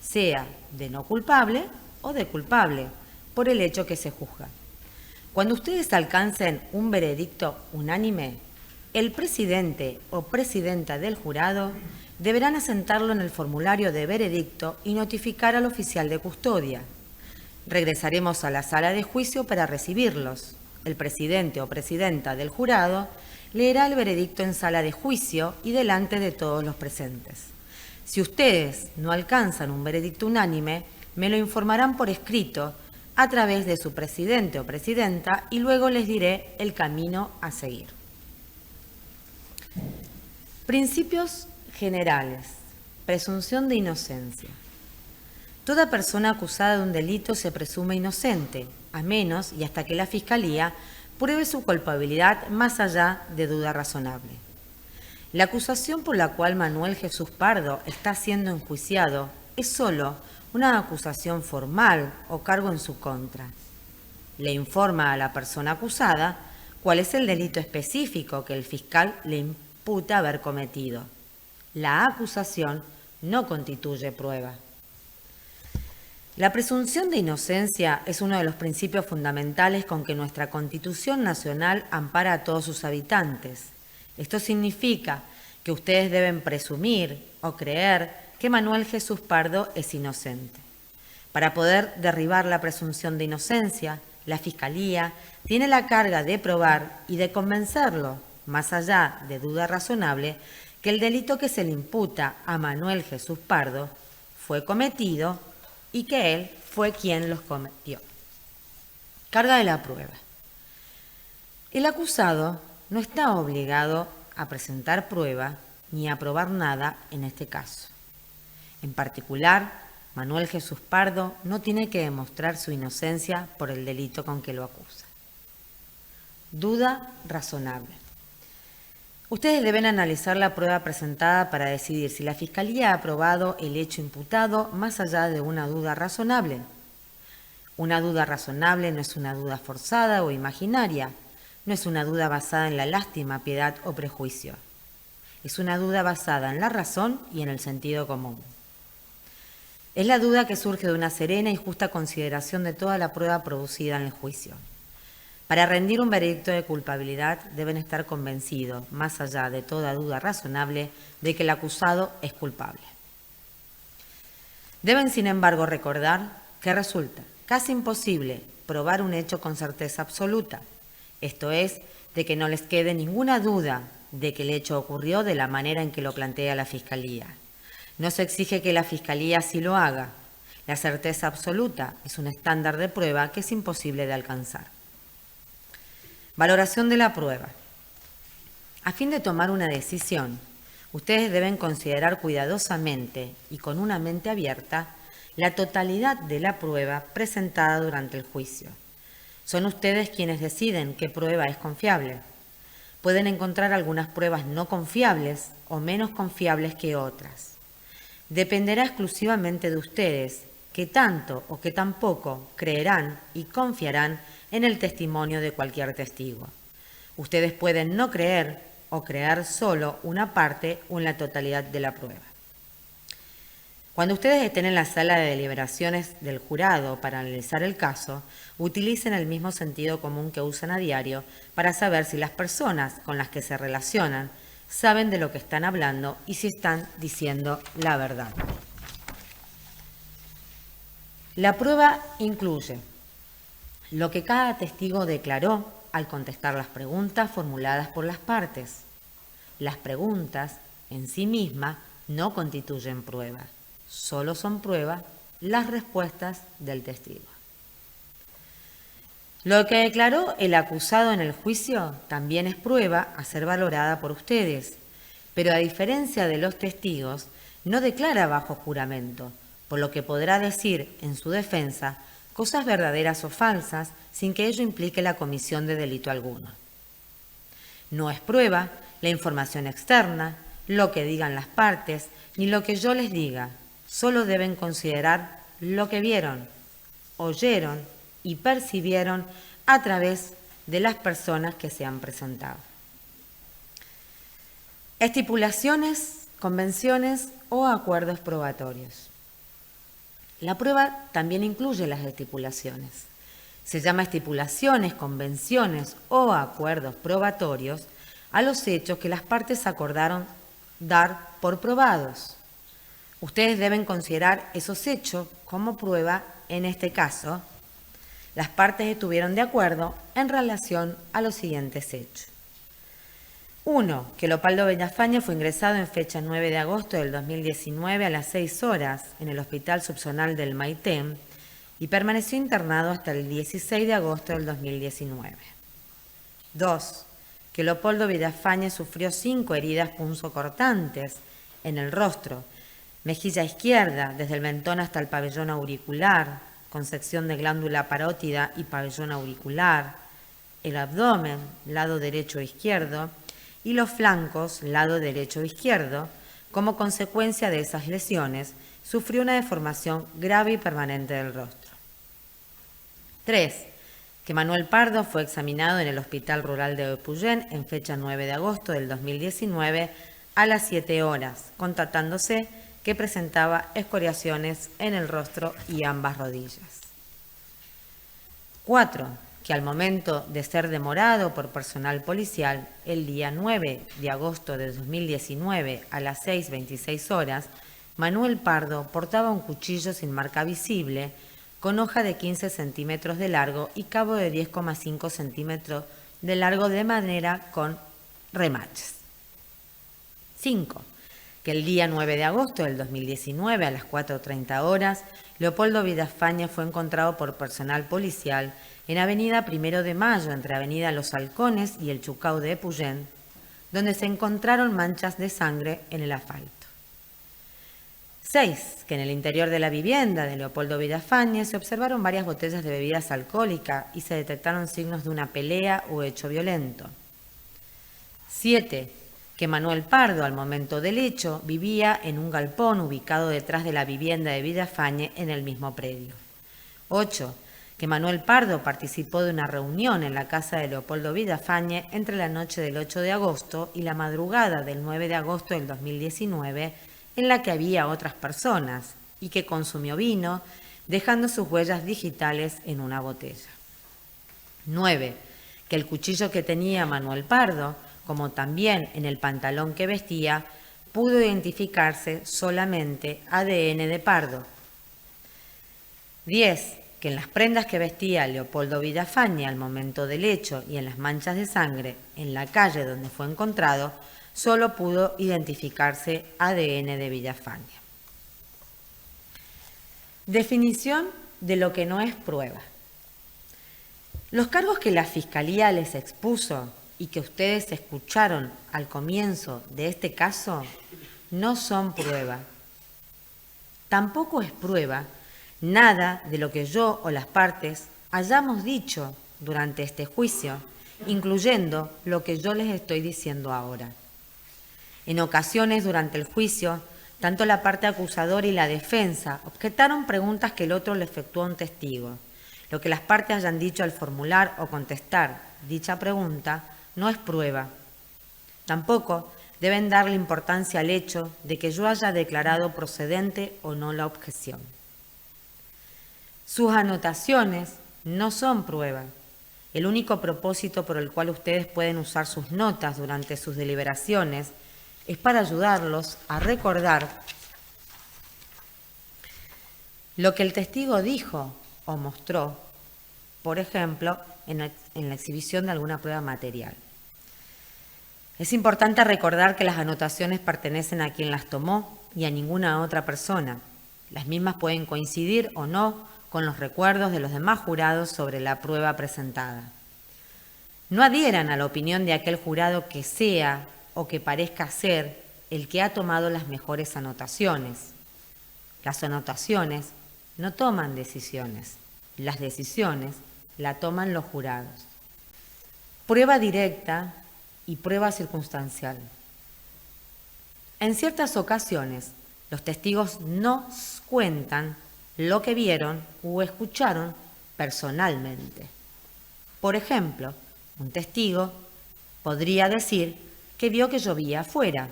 sea de no culpable o de culpable, por el hecho que se juzga. Cuando ustedes alcancen un veredicto unánime, el presidente o presidenta del jurado deberán asentarlo en el formulario de veredicto y notificar al oficial de custodia. Regresaremos a la sala de juicio para recibirlos. El presidente o presidenta del jurado leerá el veredicto en sala de juicio y delante de todos los presentes. Si ustedes no alcanzan un veredicto unánime, me lo informarán por escrito a través de su presidente o presidenta y luego les diré el camino a seguir. Principios generales. Presunción de inocencia. Toda persona acusada de un delito se presume inocente, a menos y hasta que la Fiscalía pruebe su culpabilidad más allá de duda razonable. La acusación por la cual Manuel Jesús Pardo está siendo enjuiciado es solo una acusación formal o cargo en su contra. le informa a la persona acusada cuál es el delito específico que el fiscal le imputa haber cometido. La acusación no constituye prueba. La presunción de inocencia es uno de los principios fundamentales con que nuestra Constitución Nacional ampara a todos sus habitantes. Esto significa que ustedes deben presumir o creer que Manuel Jesús Pardo es inocente. Para poder derribar la presunción de inocencia, la Fiscalía tiene la carga de probar y de convencerlo, más allá de duda razonable, que el delito que se le imputa a Manuel Jesús Pardo fue cometido y que él fue quien los cometió. Carga de la prueba. El acusado no está obligado a presentar prueba ni a probar nada en este caso. En particular, Manuel Jesús Pardo no tiene que demostrar su inocencia por el delito con que lo acusa. Duda razonable. Ustedes deben analizar la prueba presentada para decidir si la Fiscalía ha probado el hecho imputado más allá de una duda razonable. Una duda razonable no es una duda forzada o imaginaria, no es una duda basada en la lástima, piedad o prejuicio. Es una duda basada en la razón y en el sentido común. Es la duda que surge de una serena y justa consideración de toda la prueba producida en el juicio. Para rendir un veredicto de culpabilidad deben estar convencidos, más allá de toda duda razonable, de que el acusado es culpable. Deben, sin embargo, recordar que resulta casi imposible probar un hecho con certeza absoluta, esto es, de que no les quede ninguna duda de que el hecho ocurrió de la manera en que lo plantea la Fiscalía. No se exige que la Fiscalía así lo haga. La certeza absoluta es un estándar de prueba que es imposible de alcanzar. Valoración de la prueba. A fin de tomar una decisión, ustedes deben considerar cuidadosamente y con una mente abierta la totalidad de la prueba presentada durante el juicio. Son ustedes quienes deciden qué prueba es confiable. Pueden encontrar algunas pruebas no confiables o menos confiables que otras. Dependerá exclusivamente de ustedes qué tanto o qué tan poco creerán y confiarán en el testimonio de cualquier testigo. Ustedes pueden no creer o creer solo una parte o en la totalidad de la prueba. Cuando ustedes estén en la sala de deliberaciones del jurado para analizar el caso, utilicen el mismo sentido común que usan a diario para saber si las personas con las que se relacionan saben de lo que están hablando y si están diciendo la verdad. La prueba incluye lo que cada testigo declaró al contestar las preguntas formuladas por las partes. Las preguntas en sí mismas no constituyen prueba, solo son prueba las respuestas del testigo. Lo que declaró el acusado en el juicio también es prueba a ser valorada por ustedes, pero a diferencia de los testigos, no declara bajo juramento, por lo que podrá decir en su defensa cosas verdaderas o falsas sin que ello implique la comisión de delito alguno. No es prueba la información externa, lo que digan las partes, ni lo que yo les diga. Solo deben considerar lo que vieron, oyeron y percibieron a través de las personas que se han presentado. Estipulaciones, convenciones o acuerdos probatorios. La prueba también incluye las estipulaciones. Se llama estipulaciones, convenciones o acuerdos probatorios a los hechos que las partes acordaron dar por probados. Ustedes deben considerar esos hechos como prueba. En este caso, las partes estuvieron de acuerdo en relación a los siguientes hechos. 1. Que Leopoldo Villafañe fue ingresado en fecha 9 de agosto del 2019 a las 6 horas en el Hospital Subzonal del Maitén y permaneció internado hasta el 16 de agosto del 2019. 2. Que Leopoldo Villafañe sufrió 5 heridas punzocortantes en el rostro, mejilla izquierda, desde el mentón hasta el pabellón auricular, con sección de glándula parótida y pabellón auricular, el abdomen, lado derecho e izquierdo, y los flancos, lado derecho e izquierdo. Como consecuencia de esas lesiones, sufrió una deformación grave y permanente del rostro. 3. que Manuel Pardo fue examinado en el Hospital Rural de Epuyén en fecha 9 de agosto del 2019 a las 7 horas, constatándose que presentaba escoriaciones en el rostro y ambas rodillas. 4. Que al momento de ser demorado por personal policial, el día 9 de agosto de 2019 a las 6:26 horas, Manuel Pardo portaba un cuchillo sin marca visible, con hoja de 15 centímetros de largo y cabo de 10,5 centímetros de largo de madera con remaches. 5. Que el día 9 de agosto del 2019 a las 4:30 horas, Leopoldo Vidafañe fue encontrado por personal policial en Avenida 1 de Mayo, entre Avenida Los Halcones y el Chucau de Epuyén, donde se encontraron manchas de sangre en el asfalto. 6. Que en el interior de la vivienda de Leopoldo Vidafañe se observaron varias botellas de bebidas alcohólicas y se detectaron signos de una pelea o hecho violento. 7. Que Manuel Pardo, al momento del hecho, vivía en un galpón ubicado detrás de la vivienda de Vidafañe en el mismo predio. 8. Que Manuel Pardo participó de una reunión en la casa de Leopoldo Vidafañe entre la noche del 8 de agosto y la madrugada del 9 de agosto del 2019, en la que había otras personas y que consumió vino, dejando sus huellas digitales en una botella. 9. Que el cuchillo que tenía Manuel Pardo, como también en el pantalón que vestía, pudo identificarse solamente ADN de Pardo. 10. Que en las prendas que vestía Leopoldo Vidafañe al momento del hecho y en las manchas de sangre en la calle donde fue encontrado, solo pudo identificarse ADN de Vidafañe. Definición de lo que no es prueba. Los cargos que la Fiscalía les expuso y que ustedes escucharon al comienzo de este caso no son prueba. Tampoco es prueba nada de lo que yo o las partes hayamos dicho durante este juicio, incluyendo lo que yo les estoy diciendo ahora. En ocasiones durante el juicio, tanto la parte acusadora y la defensa objetaron preguntas que el otro le efectuó a un testigo. Lo que las partes hayan dicho al formular o contestar dicha pregunta no es prueba. Tampoco deben darle importancia al hecho de que yo haya declarado procedente o no la objeción. Sus anotaciones no son prueba. El único propósito por el cual ustedes pueden usar sus notas durante sus deliberaciones es para ayudarlos a recordar lo que el testigo dijo o mostró, por ejemplo, en la exhibición de alguna prueba material. Es importante recordar que las anotaciones pertenecen a quien las tomó y a ninguna otra persona. Las mismas pueden coincidir o no con los recuerdos de los demás jurados sobre la prueba presentada. No adhieran a la opinión de aquel jurado que sea o que parezca ser el que ha tomado las mejores anotaciones. Las anotaciones no toman decisiones, las decisiones la toman los jurados. Prueba directa y prueba circunstancial. En ciertas ocasiones, los testigos nos cuentan lo que vieron o escucharon personalmente. Por ejemplo, un testigo podría decir que vio que llovía afuera.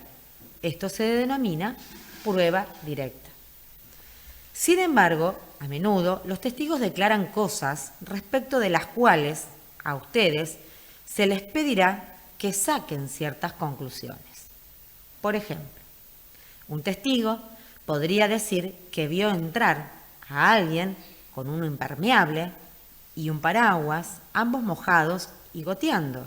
Esto se denomina prueba directa. Sin embargo, a menudo los testigos declaran cosas respecto de las cuales a ustedes se les pedirá que saquen ciertas conclusiones. Por ejemplo, un testigo podría decir que vio entrar a alguien con un impermeable y un paraguas, ambos mojados y goteando.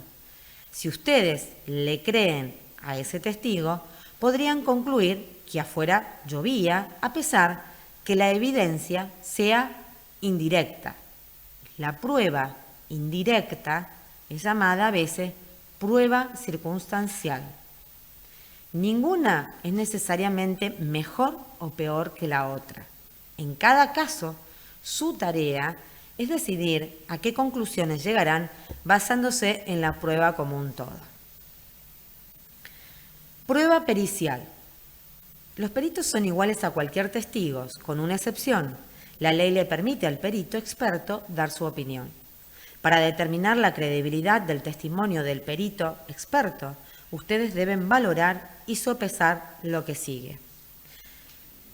Si ustedes le creen a ese testigo, podrían concluir que afuera llovía a pesar que la evidencia sea indirecta. La prueba indirecta es llamada a veces prueba circunstancial. Ninguna es necesariamente mejor o peor que la otra. En cada caso, su tarea es decidir a qué conclusiones llegarán basándose en la prueba como un todo. Prueba pericial. Los peritos son iguales a cualquier testigo, con una excepción. La ley le permite al perito experto dar su opinión. Para determinar la credibilidad del testimonio del perito experto, ustedes deben valorar y sopesar lo que sigue.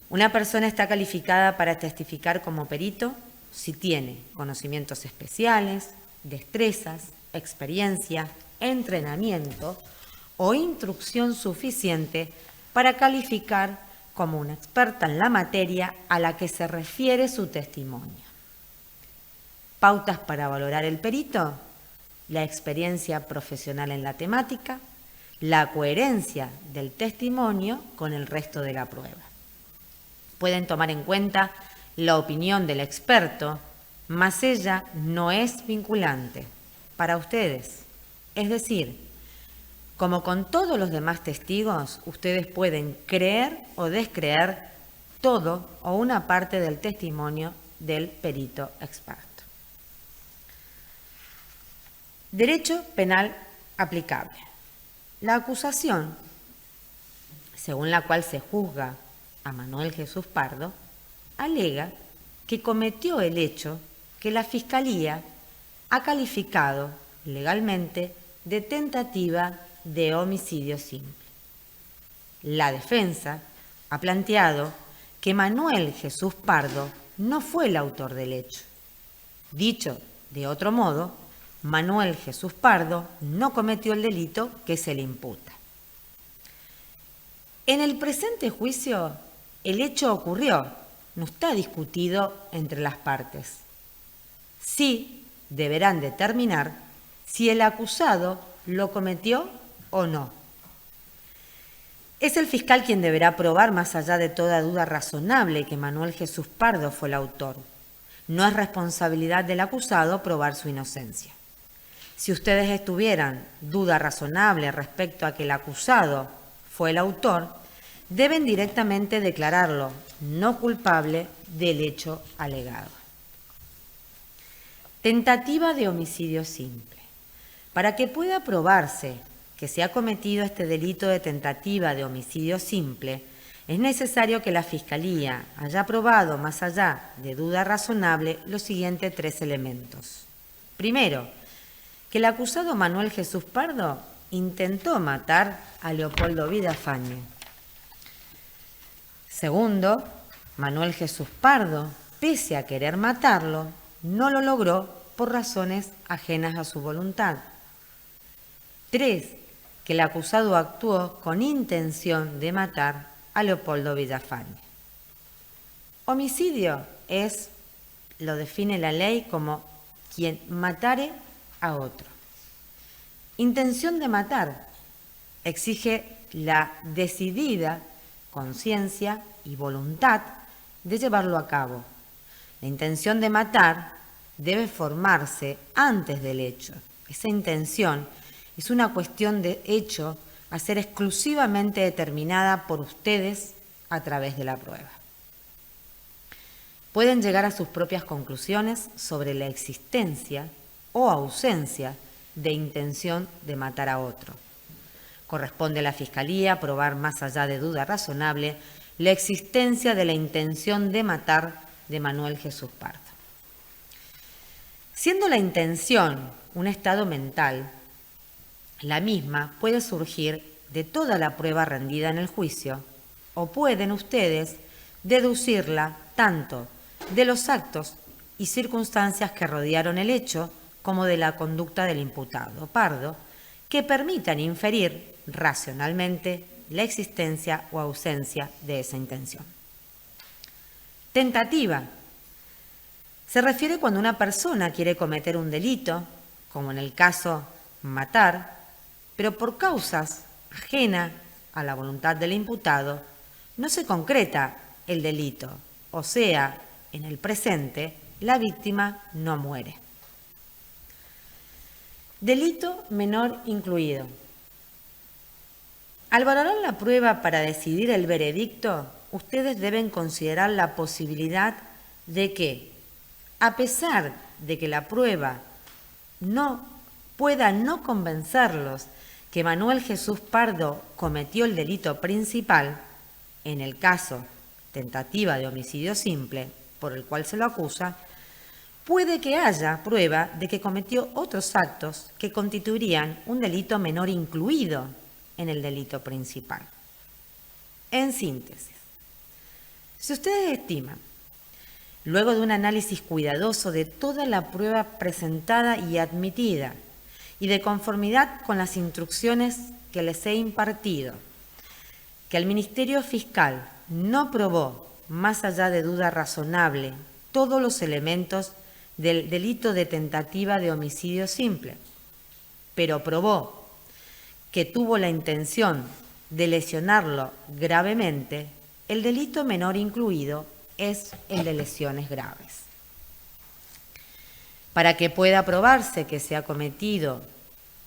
Una persona está calificada para testificar como perito si tiene conocimientos especiales, destrezas, experiencia, entrenamiento o instrucción suficiente para calificar como una experta en la materia a la que se refiere su testimonio. Pautas para valorar el perito: la experiencia profesional en la temática, la coherencia del testimonio con el resto de la prueba. Pueden tomar en cuenta la opinión del experto, mas ella no es vinculante para ustedes. Es decir, como con todos los demás testigos, ustedes pueden creer o descreer todo o una parte del testimonio del perito experto. Derecho penal aplicable. La acusación, según la cual se juzga a Manuel Jesús Pardo, alega que cometió el hecho que la Fiscalía ha calificado legalmente de tentativa de homicidio simple. La defensa ha planteado que Manuel Jesús Pardo no fue el autor del hecho. Dicho de otro modo, Manuel Jesús Pardo no cometió el delito que se le imputa. En el presente juicio, el hecho ocurrió, no está discutido entre las partes. Sí deberán determinar si el acusado lo cometió o no. Es el fiscal quien deberá probar más allá de toda duda razonable que Manuel Jesús Pardo fue el autor. No es responsabilidad del acusado probar su inocencia. Si ustedes estuvieran duda razonable respecto a que el acusado fue el autor, deben directamente declararlo no culpable del hecho alegado. Tentativa de homicidio simple. Para que pueda probarse que se ha cometido este delito de tentativa de homicidio simple, es necesario que la Fiscalía haya probado más allá de duda razonable los siguientes 3 elementos. Primero, que el acusado Manuel Jesús Pardo intentó matar a Leopoldo Villafañe. Segundo, Manuel Jesús Pardo, pese a querer matarlo, no lo logró por razones ajenas a su voluntad. 3, que el acusado actuó con intención de matar a Leopoldo Villafañe. Homicidio lo define la ley como quien matare a otro. Intención de matar exige la decidida conciencia y voluntad de llevarlo a cabo. La intención de matar debe formarse antes del hecho. Esa intención es una cuestión de hecho a ser exclusivamente determinada por ustedes a través de la prueba. Pueden llegar a sus propias conclusiones sobre la existencia o ausencia de intención de matar a otro. Corresponde a la Fiscalía probar más allá de duda razonable la existencia de la intención de matar de Manuel Jesús Pardo. Siendo la intención un estado mental, la misma puede surgir de toda la prueba rendida en el juicio o pueden ustedes deducirla tanto de los actos y circunstancias que rodearon el hecho como de la conducta del imputado Pardo, que permitan inferir racionalmente la existencia o ausencia de esa intención. Tentativa. Se refiere cuando una persona quiere cometer un delito, como en el caso matar, pero por causas ajenas a la voluntad del imputado, no se concreta el delito, o sea, en el presente, la víctima no muere. Delito menor incluido. Al valorar la prueba para decidir el veredicto, ustedes deben considerar la posibilidad de que, a pesar de que la prueba pueda no convencerlos que Manuel Jesús Pardo cometió el delito principal, en el caso tentativa de homicidio simple, por el cual se lo acusa, puede que haya prueba de que cometió otros actos que constituirían un delito menor incluido en el delito principal. En síntesis, si ustedes estiman, luego de un análisis cuidadoso de toda la prueba presentada y admitida, y de conformidad con las instrucciones que les he impartido, que el Ministerio Fiscal no probó, más allá de duda razonable, todos los elementos del delito de tentativa de homicidio simple, pero probó que tuvo la intención de lesionarlo gravemente, el delito menor incluido es el de lesiones graves. Para que pueda probarse que se ha cometido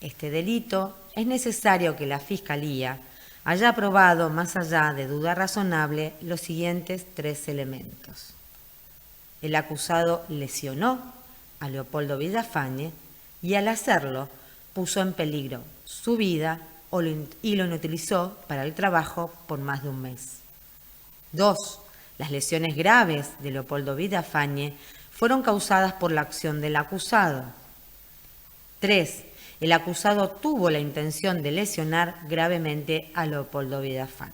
este delito, es necesario que la Fiscalía haya probado, más allá de duda razonable, los siguientes 3 elementos. El acusado lesionó a Leopoldo Villafañe y al hacerlo puso en peligro su vida y lo inutilizó para el trabajo por más de un mes. 2. Las lesiones graves de Leopoldo Villafañe fueron causadas por la acción del acusado. 3. El acusado tuvo la intención de lesionar gravemente a Leopoldo Villafañe.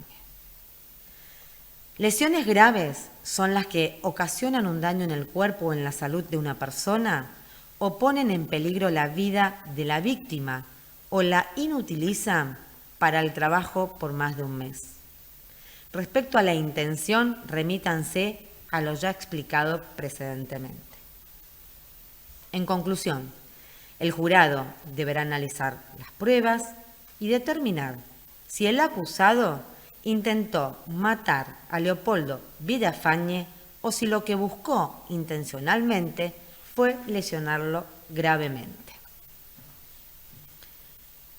Lesiones graves son las que ocasionan un daño en el cuerpo o en la salud de una persona o ponen en peligro la vida de la víctima o la inutilizan para el trabajo por más de un mes. Respecto a la intención, remítanse a lo ya explicado precedentemente. En conclusión, el jurado deberá analizar las pruebas y determinar si el acusado intentó matar a Leopoldo Villafañe o si lo que buscó intencionalmente fue lesionarlo gravemente.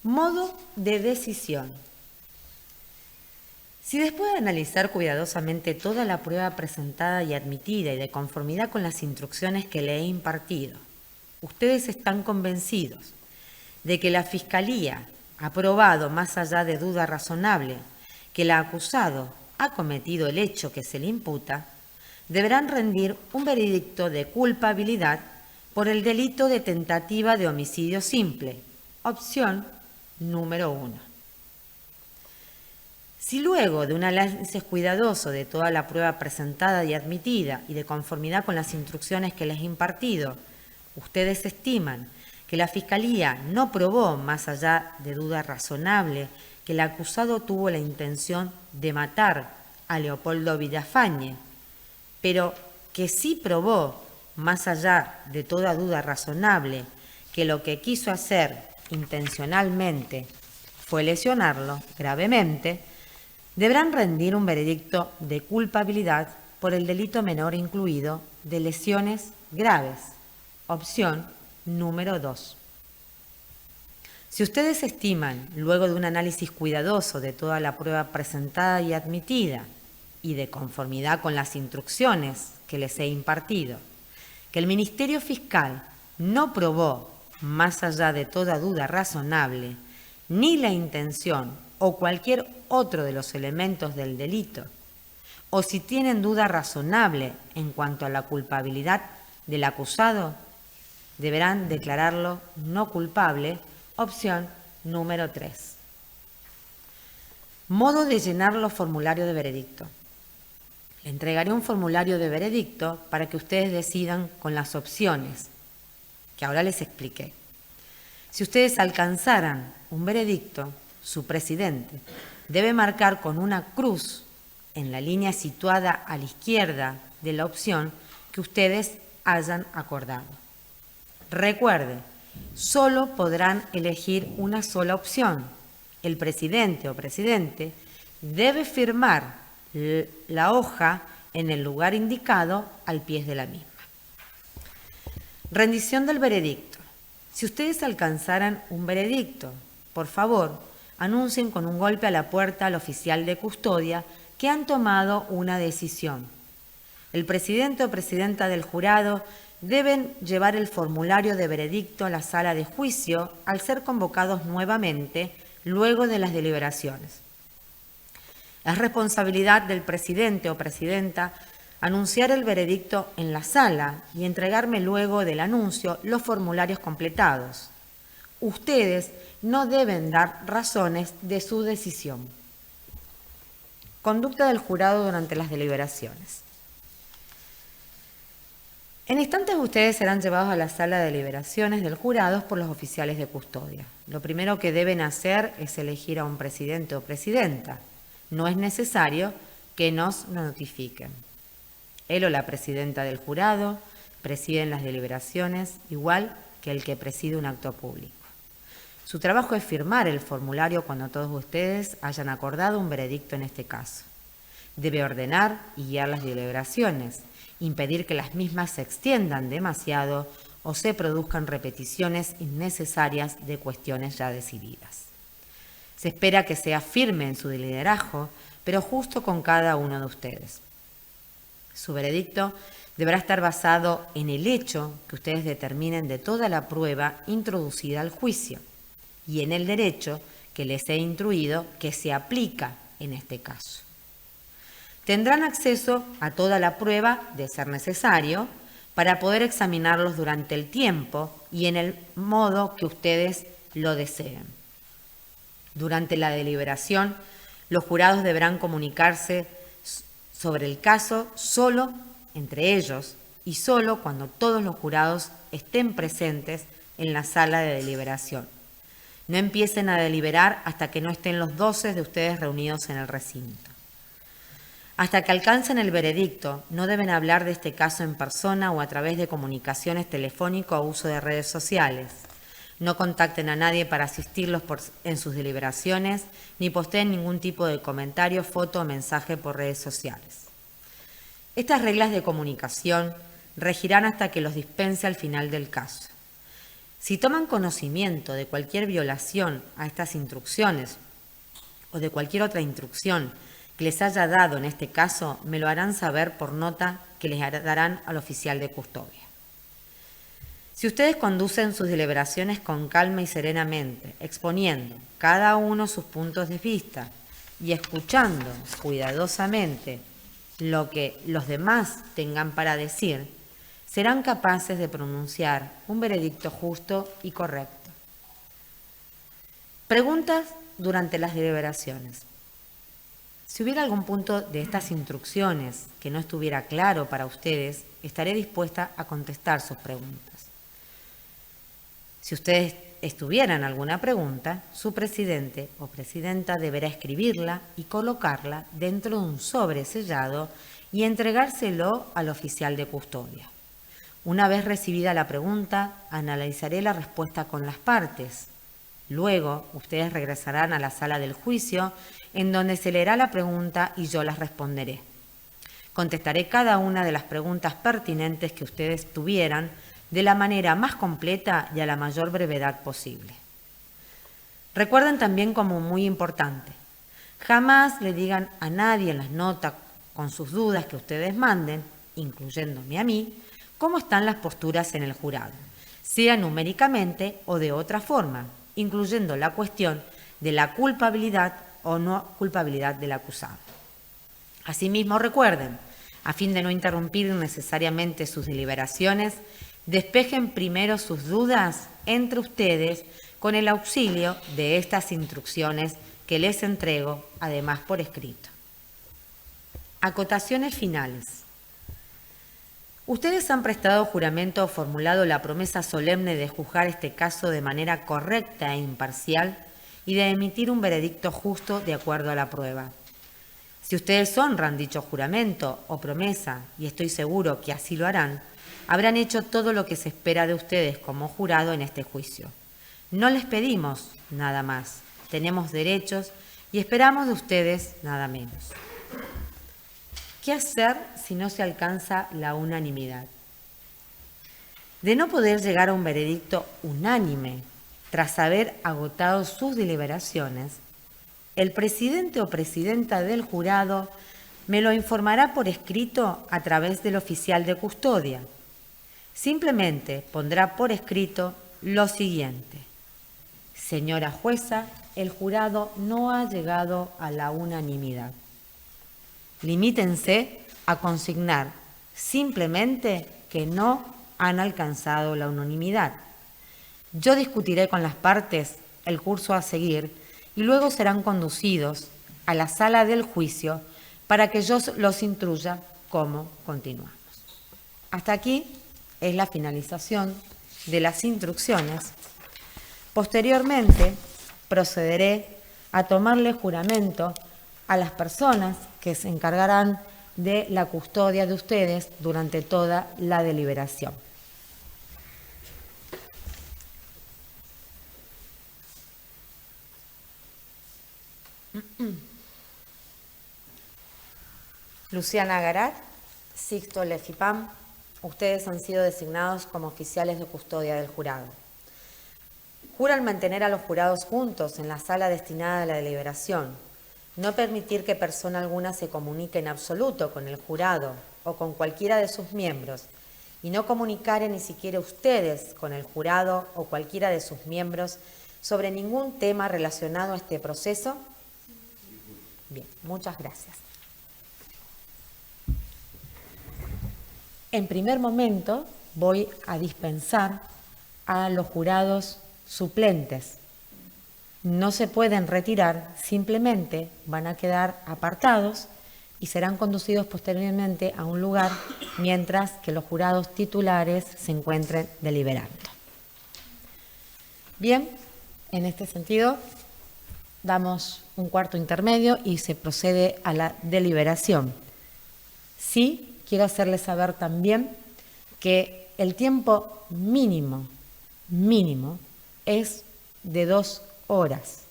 Modo de decisión. Si después de analizar cuidadosamente toda la prueba presentada y admitida y de conformidad con las instrucciones que le he impartido, ustedes están convencidos de que la Fiscalía ha probado, más allá de duda razonable, que el acusado ha cometido el hecho que se le imputa, deberán rendir un veredicto de culpabilidad por el delito de tentativa de homicidio simple, opción número 1. Si luego de un análisis cuidadoso de toda la prueba presentada y admitida y de conformidad con las instrucciones que les he impartido, ustedes estiman que la Fiscalía no probó, más allá de duda razonable, que el acusado tuvo la intención de matar a Leopoldo Villafañe, pero que sí probó, más allá de toda duda razonable, que lo que quiso hacer intencionalmente fue lesionarlo gravemente, deberán rendir un veredicto de culpabilidad por el delito menor incluido de lesiones graves, opción número 2. Si ustedes estiman, luego de un análisis cuidadoso de toda la prueba presentada y admitida y de conformidad con las instrucciones que les he impartido, que el Ministerio Fiscal no probó, más allá de toda duda razonable, ni la intención o cualquier otro de los elementos del delito, o si tienen duda razonable en cuanto a la culpabilidad del acusado, deberán declararlo no culpable, opción número 3. Modo de llenar los formularios de veredicto. Le entregaré un formulario de veredicto para que ustedes decidan con las opciones que ahora les expliqué. Si ustedes alcanzaran un veredicto, su presidente debe marcar con una cruz en la línea situada a la izquierda de la opción que ustedes hayan acordado. Recuerde, solo podrán elegir una sola opción. El presidente o presidente debe firmar la hoja en el lugar indicado al pie de la misma. Rendición del veredicto. Si ustedes alcanzaran un veredicto, por favor, anuncien con un golpe a la puerta al oficial de custodia que han tomado una decisión. El presidente o presidenta del jurado deben llevar el formulario de veredicto a la sala de juicio al ser convocados nuevamente luego de las deliberaciones. Es responsabilidad del presidente o presidenta anunciar el veredicto en la sala y entregarme luego del anuncio los formularios completados. Ustedes no deben dar razones de su decisión. Conducta del jurado durante las deliberaciones. En instantes ustedes serán llevados a la sala de deliberaciones del jurado por los oficiales de custodia. Lo primero que deben hacer es elegir a un presidente o presidenta. No es necesario que nos notifiquen. Él o la presidenta del jurado presiden las deliberaciones, igual que el que preside un acto público. Su trabajo es firmar el formulario cuando todos ustedes hayan acordado un veredicto en este caso. Debe ordenar y guiar las deliberaciones, impedir que las mismas se extiendan demasiado o se produzcan repeticiones innecesarias de cuestiones ya decididas. Se espera que sea firme en su liderazgo, pero justo con cada uno de ustedes. Su veredicto deberá estar basado en el hecho que ustedes determinen de toda la prueba introducida al juicio y en el derecho que les he instruido que se aplica en este caso. Tendrán acceso a toda la prueba, de ser necesario, para poder examinarlos durante el tiempo y en el modo que ustedes lo deseen. Durante la deliberación, los jurados deberán comunicarse sobre el caso solo entre ellos y solo cuando todos los jurados estén presentes en la sala de deliberación. No empiecen a deliberar hasta que no estén los 12 de ustedes reunidos en el recinto. Hasta que alcancen el veredicto, no deben hablar de este caso en persona o a través de comunicaciones telefónicas o uso de redes sociales. No contacten a nadie para asistirlos en sus deliberaciones, ni posteen ningún tipo de comentario, foto o mensaje por redes sociales. Estas reglas de comunicación regirán hasta que los dispense al final del caso. Si toman conocimiento de cualquier violación a estas instrucciones o de cualquier otra instrucción que les haya dado en este caso, me lo harán saber por nota que les darán al oficial de custodia. Si ustedes conducen sus deliberaciones con calma y serenamente, exponiendo cada uno sus puntos de vista y escuchando cuidadosamente lo que los demás tengan para decir, serán capaces de pronunciar un veredicto justo y correcto. Preguntas durante las deliberaciones. Si hubiera algún punto de estas instrucciones que no estuviera claro para ustedes, estaré dispuesta a contestar sus preguntas. Si ustedes tuvieran alguna pregunta, su presidente o presidenta deberá escribirla y colocarla dentro de un sobre sellado y entregárselo al oficial de custodia. Una vez recibida la pregunta, analizaré la respuesta con las partes. Luego, ustedes regresarán a la sala del juicio, en donde se leerá la pregunta y yo las responderé. Contestaré cada una de las preguntas pertinentes que ustedes tuvieran de la manera más completa y a la mayor brevedad posible. Recuerden también como muy importante, jamás le digan a nadie en las notas con sus dudas que ustedes manden, incluyéndome a mí, cómo están las posturas en el jurado, sea numéricamente o de otra forma, incluyendo la cuestión de la culpabilidad o no culpabilidad del acusado. Asimismo, recuerden, a fin de no interrumpir innecesariamente sus deliberaciones, despejen primero sus dudas entre ustedes con el auxilio de estas instrucciones que les entrego, además por escrito. Acotaciones finales. Ustedes han prestado juramento o formulado la promesa solemne de juzgar este caso de manera correcta e imparcial y de emitir un veredicto justo de acuerdo a la prueba. Si ustedes honran dicho juramento o promesa, y estoy seguro que así lo harán, habrán hecho todo lo que se espera de ustedes como jurado en este juicio. No les pedimos nada más, tenemos derechos y esperamos de ustedes nada menos. ¿Qué hacer si no se alcanza la unanimidad? De no poder llegar a un veredicto unánime tras haber agotado sus deliberaciones, el presidente o presidenta del jurado me lo informará por escrito a través del oficial de custodia. Simplemente pondrá por escrito lo siguiente: señora jueza, el jurado no ha llegado a la unanimidad. Limítense a consignar simplemente que no han alcanzado la unanimidad. Yo discutiré con las partes el curso a seguir y luego serán conducidos a la sala del juicio para que yo los instruya cómo continuamos. Hasta aquí es la finalización de las instrucciones. Posteriormente, procederé a tomarle juramento a las personas que se encargarán de la custodia de ustedes durante toda la deliberación. Luciana Garat, Sixto Lefipam, ustedes han sido designados como oficiales de custodia del jurado. Juran mantener a los jurados juntos en la sala destinada a la deliberación, no permitir que persona alguna se comunique en absoluto con el jurado o con cualquiera de sus miembros, y no comunicar ni siquiera ustedes con el jurado o cualquiera de sus miembros sobre ningún tema relacionado a este proceso. Bien, muchas gracias. En primer momento voy a dispensar a los jurados suplentes. No se pueden retirar, simplemente van a quedar apartados y serán conducidos posteriormente a un lugar mientras que los jurados titulares se encuentren deliberando. Bien, en este sentido damos un cuarto intermedio y se procede a la deliberación. Sí, quiero hacerles saber también que el tiempo mínimo es de 2 horas.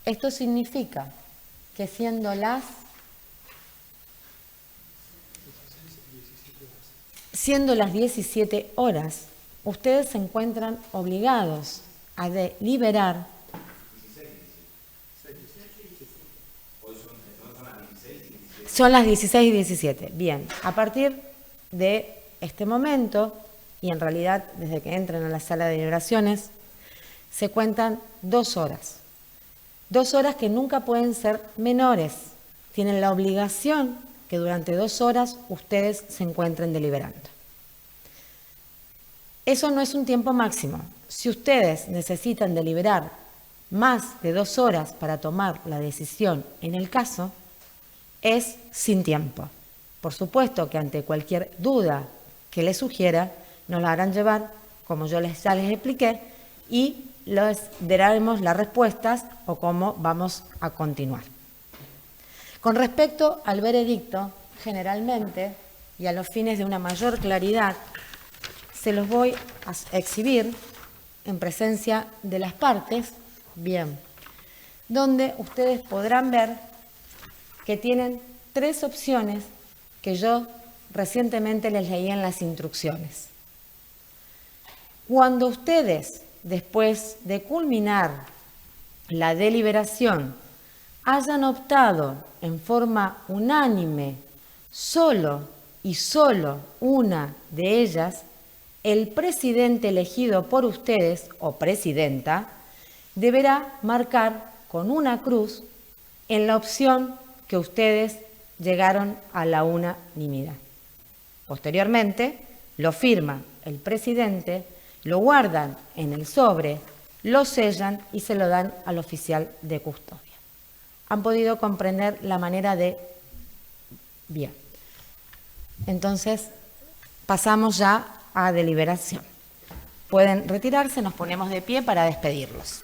Esto significa que siendo las 17 horas, ustedes se encuentran obligados a deliberar. Son las 16 y 17. Bien, a partir de este momento, y en realidad desde que entran a la sala de deliberaciones, se cuentan 2 horas. 2 horas que nunca pueden ser menores. Tienen la obligación que durante 2 horas ustedes se encuentren deliberando. Eso no es un tiempo máximo. Si ustedes necesitan deliberar más de 2 horas para tomar la decisión en el caso, es sin tiempo. Por supuesto que ante cualquier duda que les sugiera, nos la harán llevar, como yo ya les expliqué, y les daremos las respuestas o cómo vamos a continuar. Con respecto al veredicto, generalmente, y a los fines de una mayor claridad, se los voy a exhibir en presencia de las partes, bien, donde ustedes podrán ver que tienen 3 opciones que yo recientemente les leí en las instrucciones. Cuando ustedes, después de culminar la deliberación, hayan optado en forma unánime solo una de ellas, el presidente elegido por ustedes o presidenta deberá marcar con una cruz en la opción que ustedes llegaron a la unanimidad. Posteriormente, lo firma el presidente, lo guardan en el sobre, lo sellan y se lo dan al oficial de custodia. ¿Han podido comprender la manera de...? Bien. Entonces, pasamos ya a deliberación. Pueden retirarse, nos ponemos de pie para despedirlos.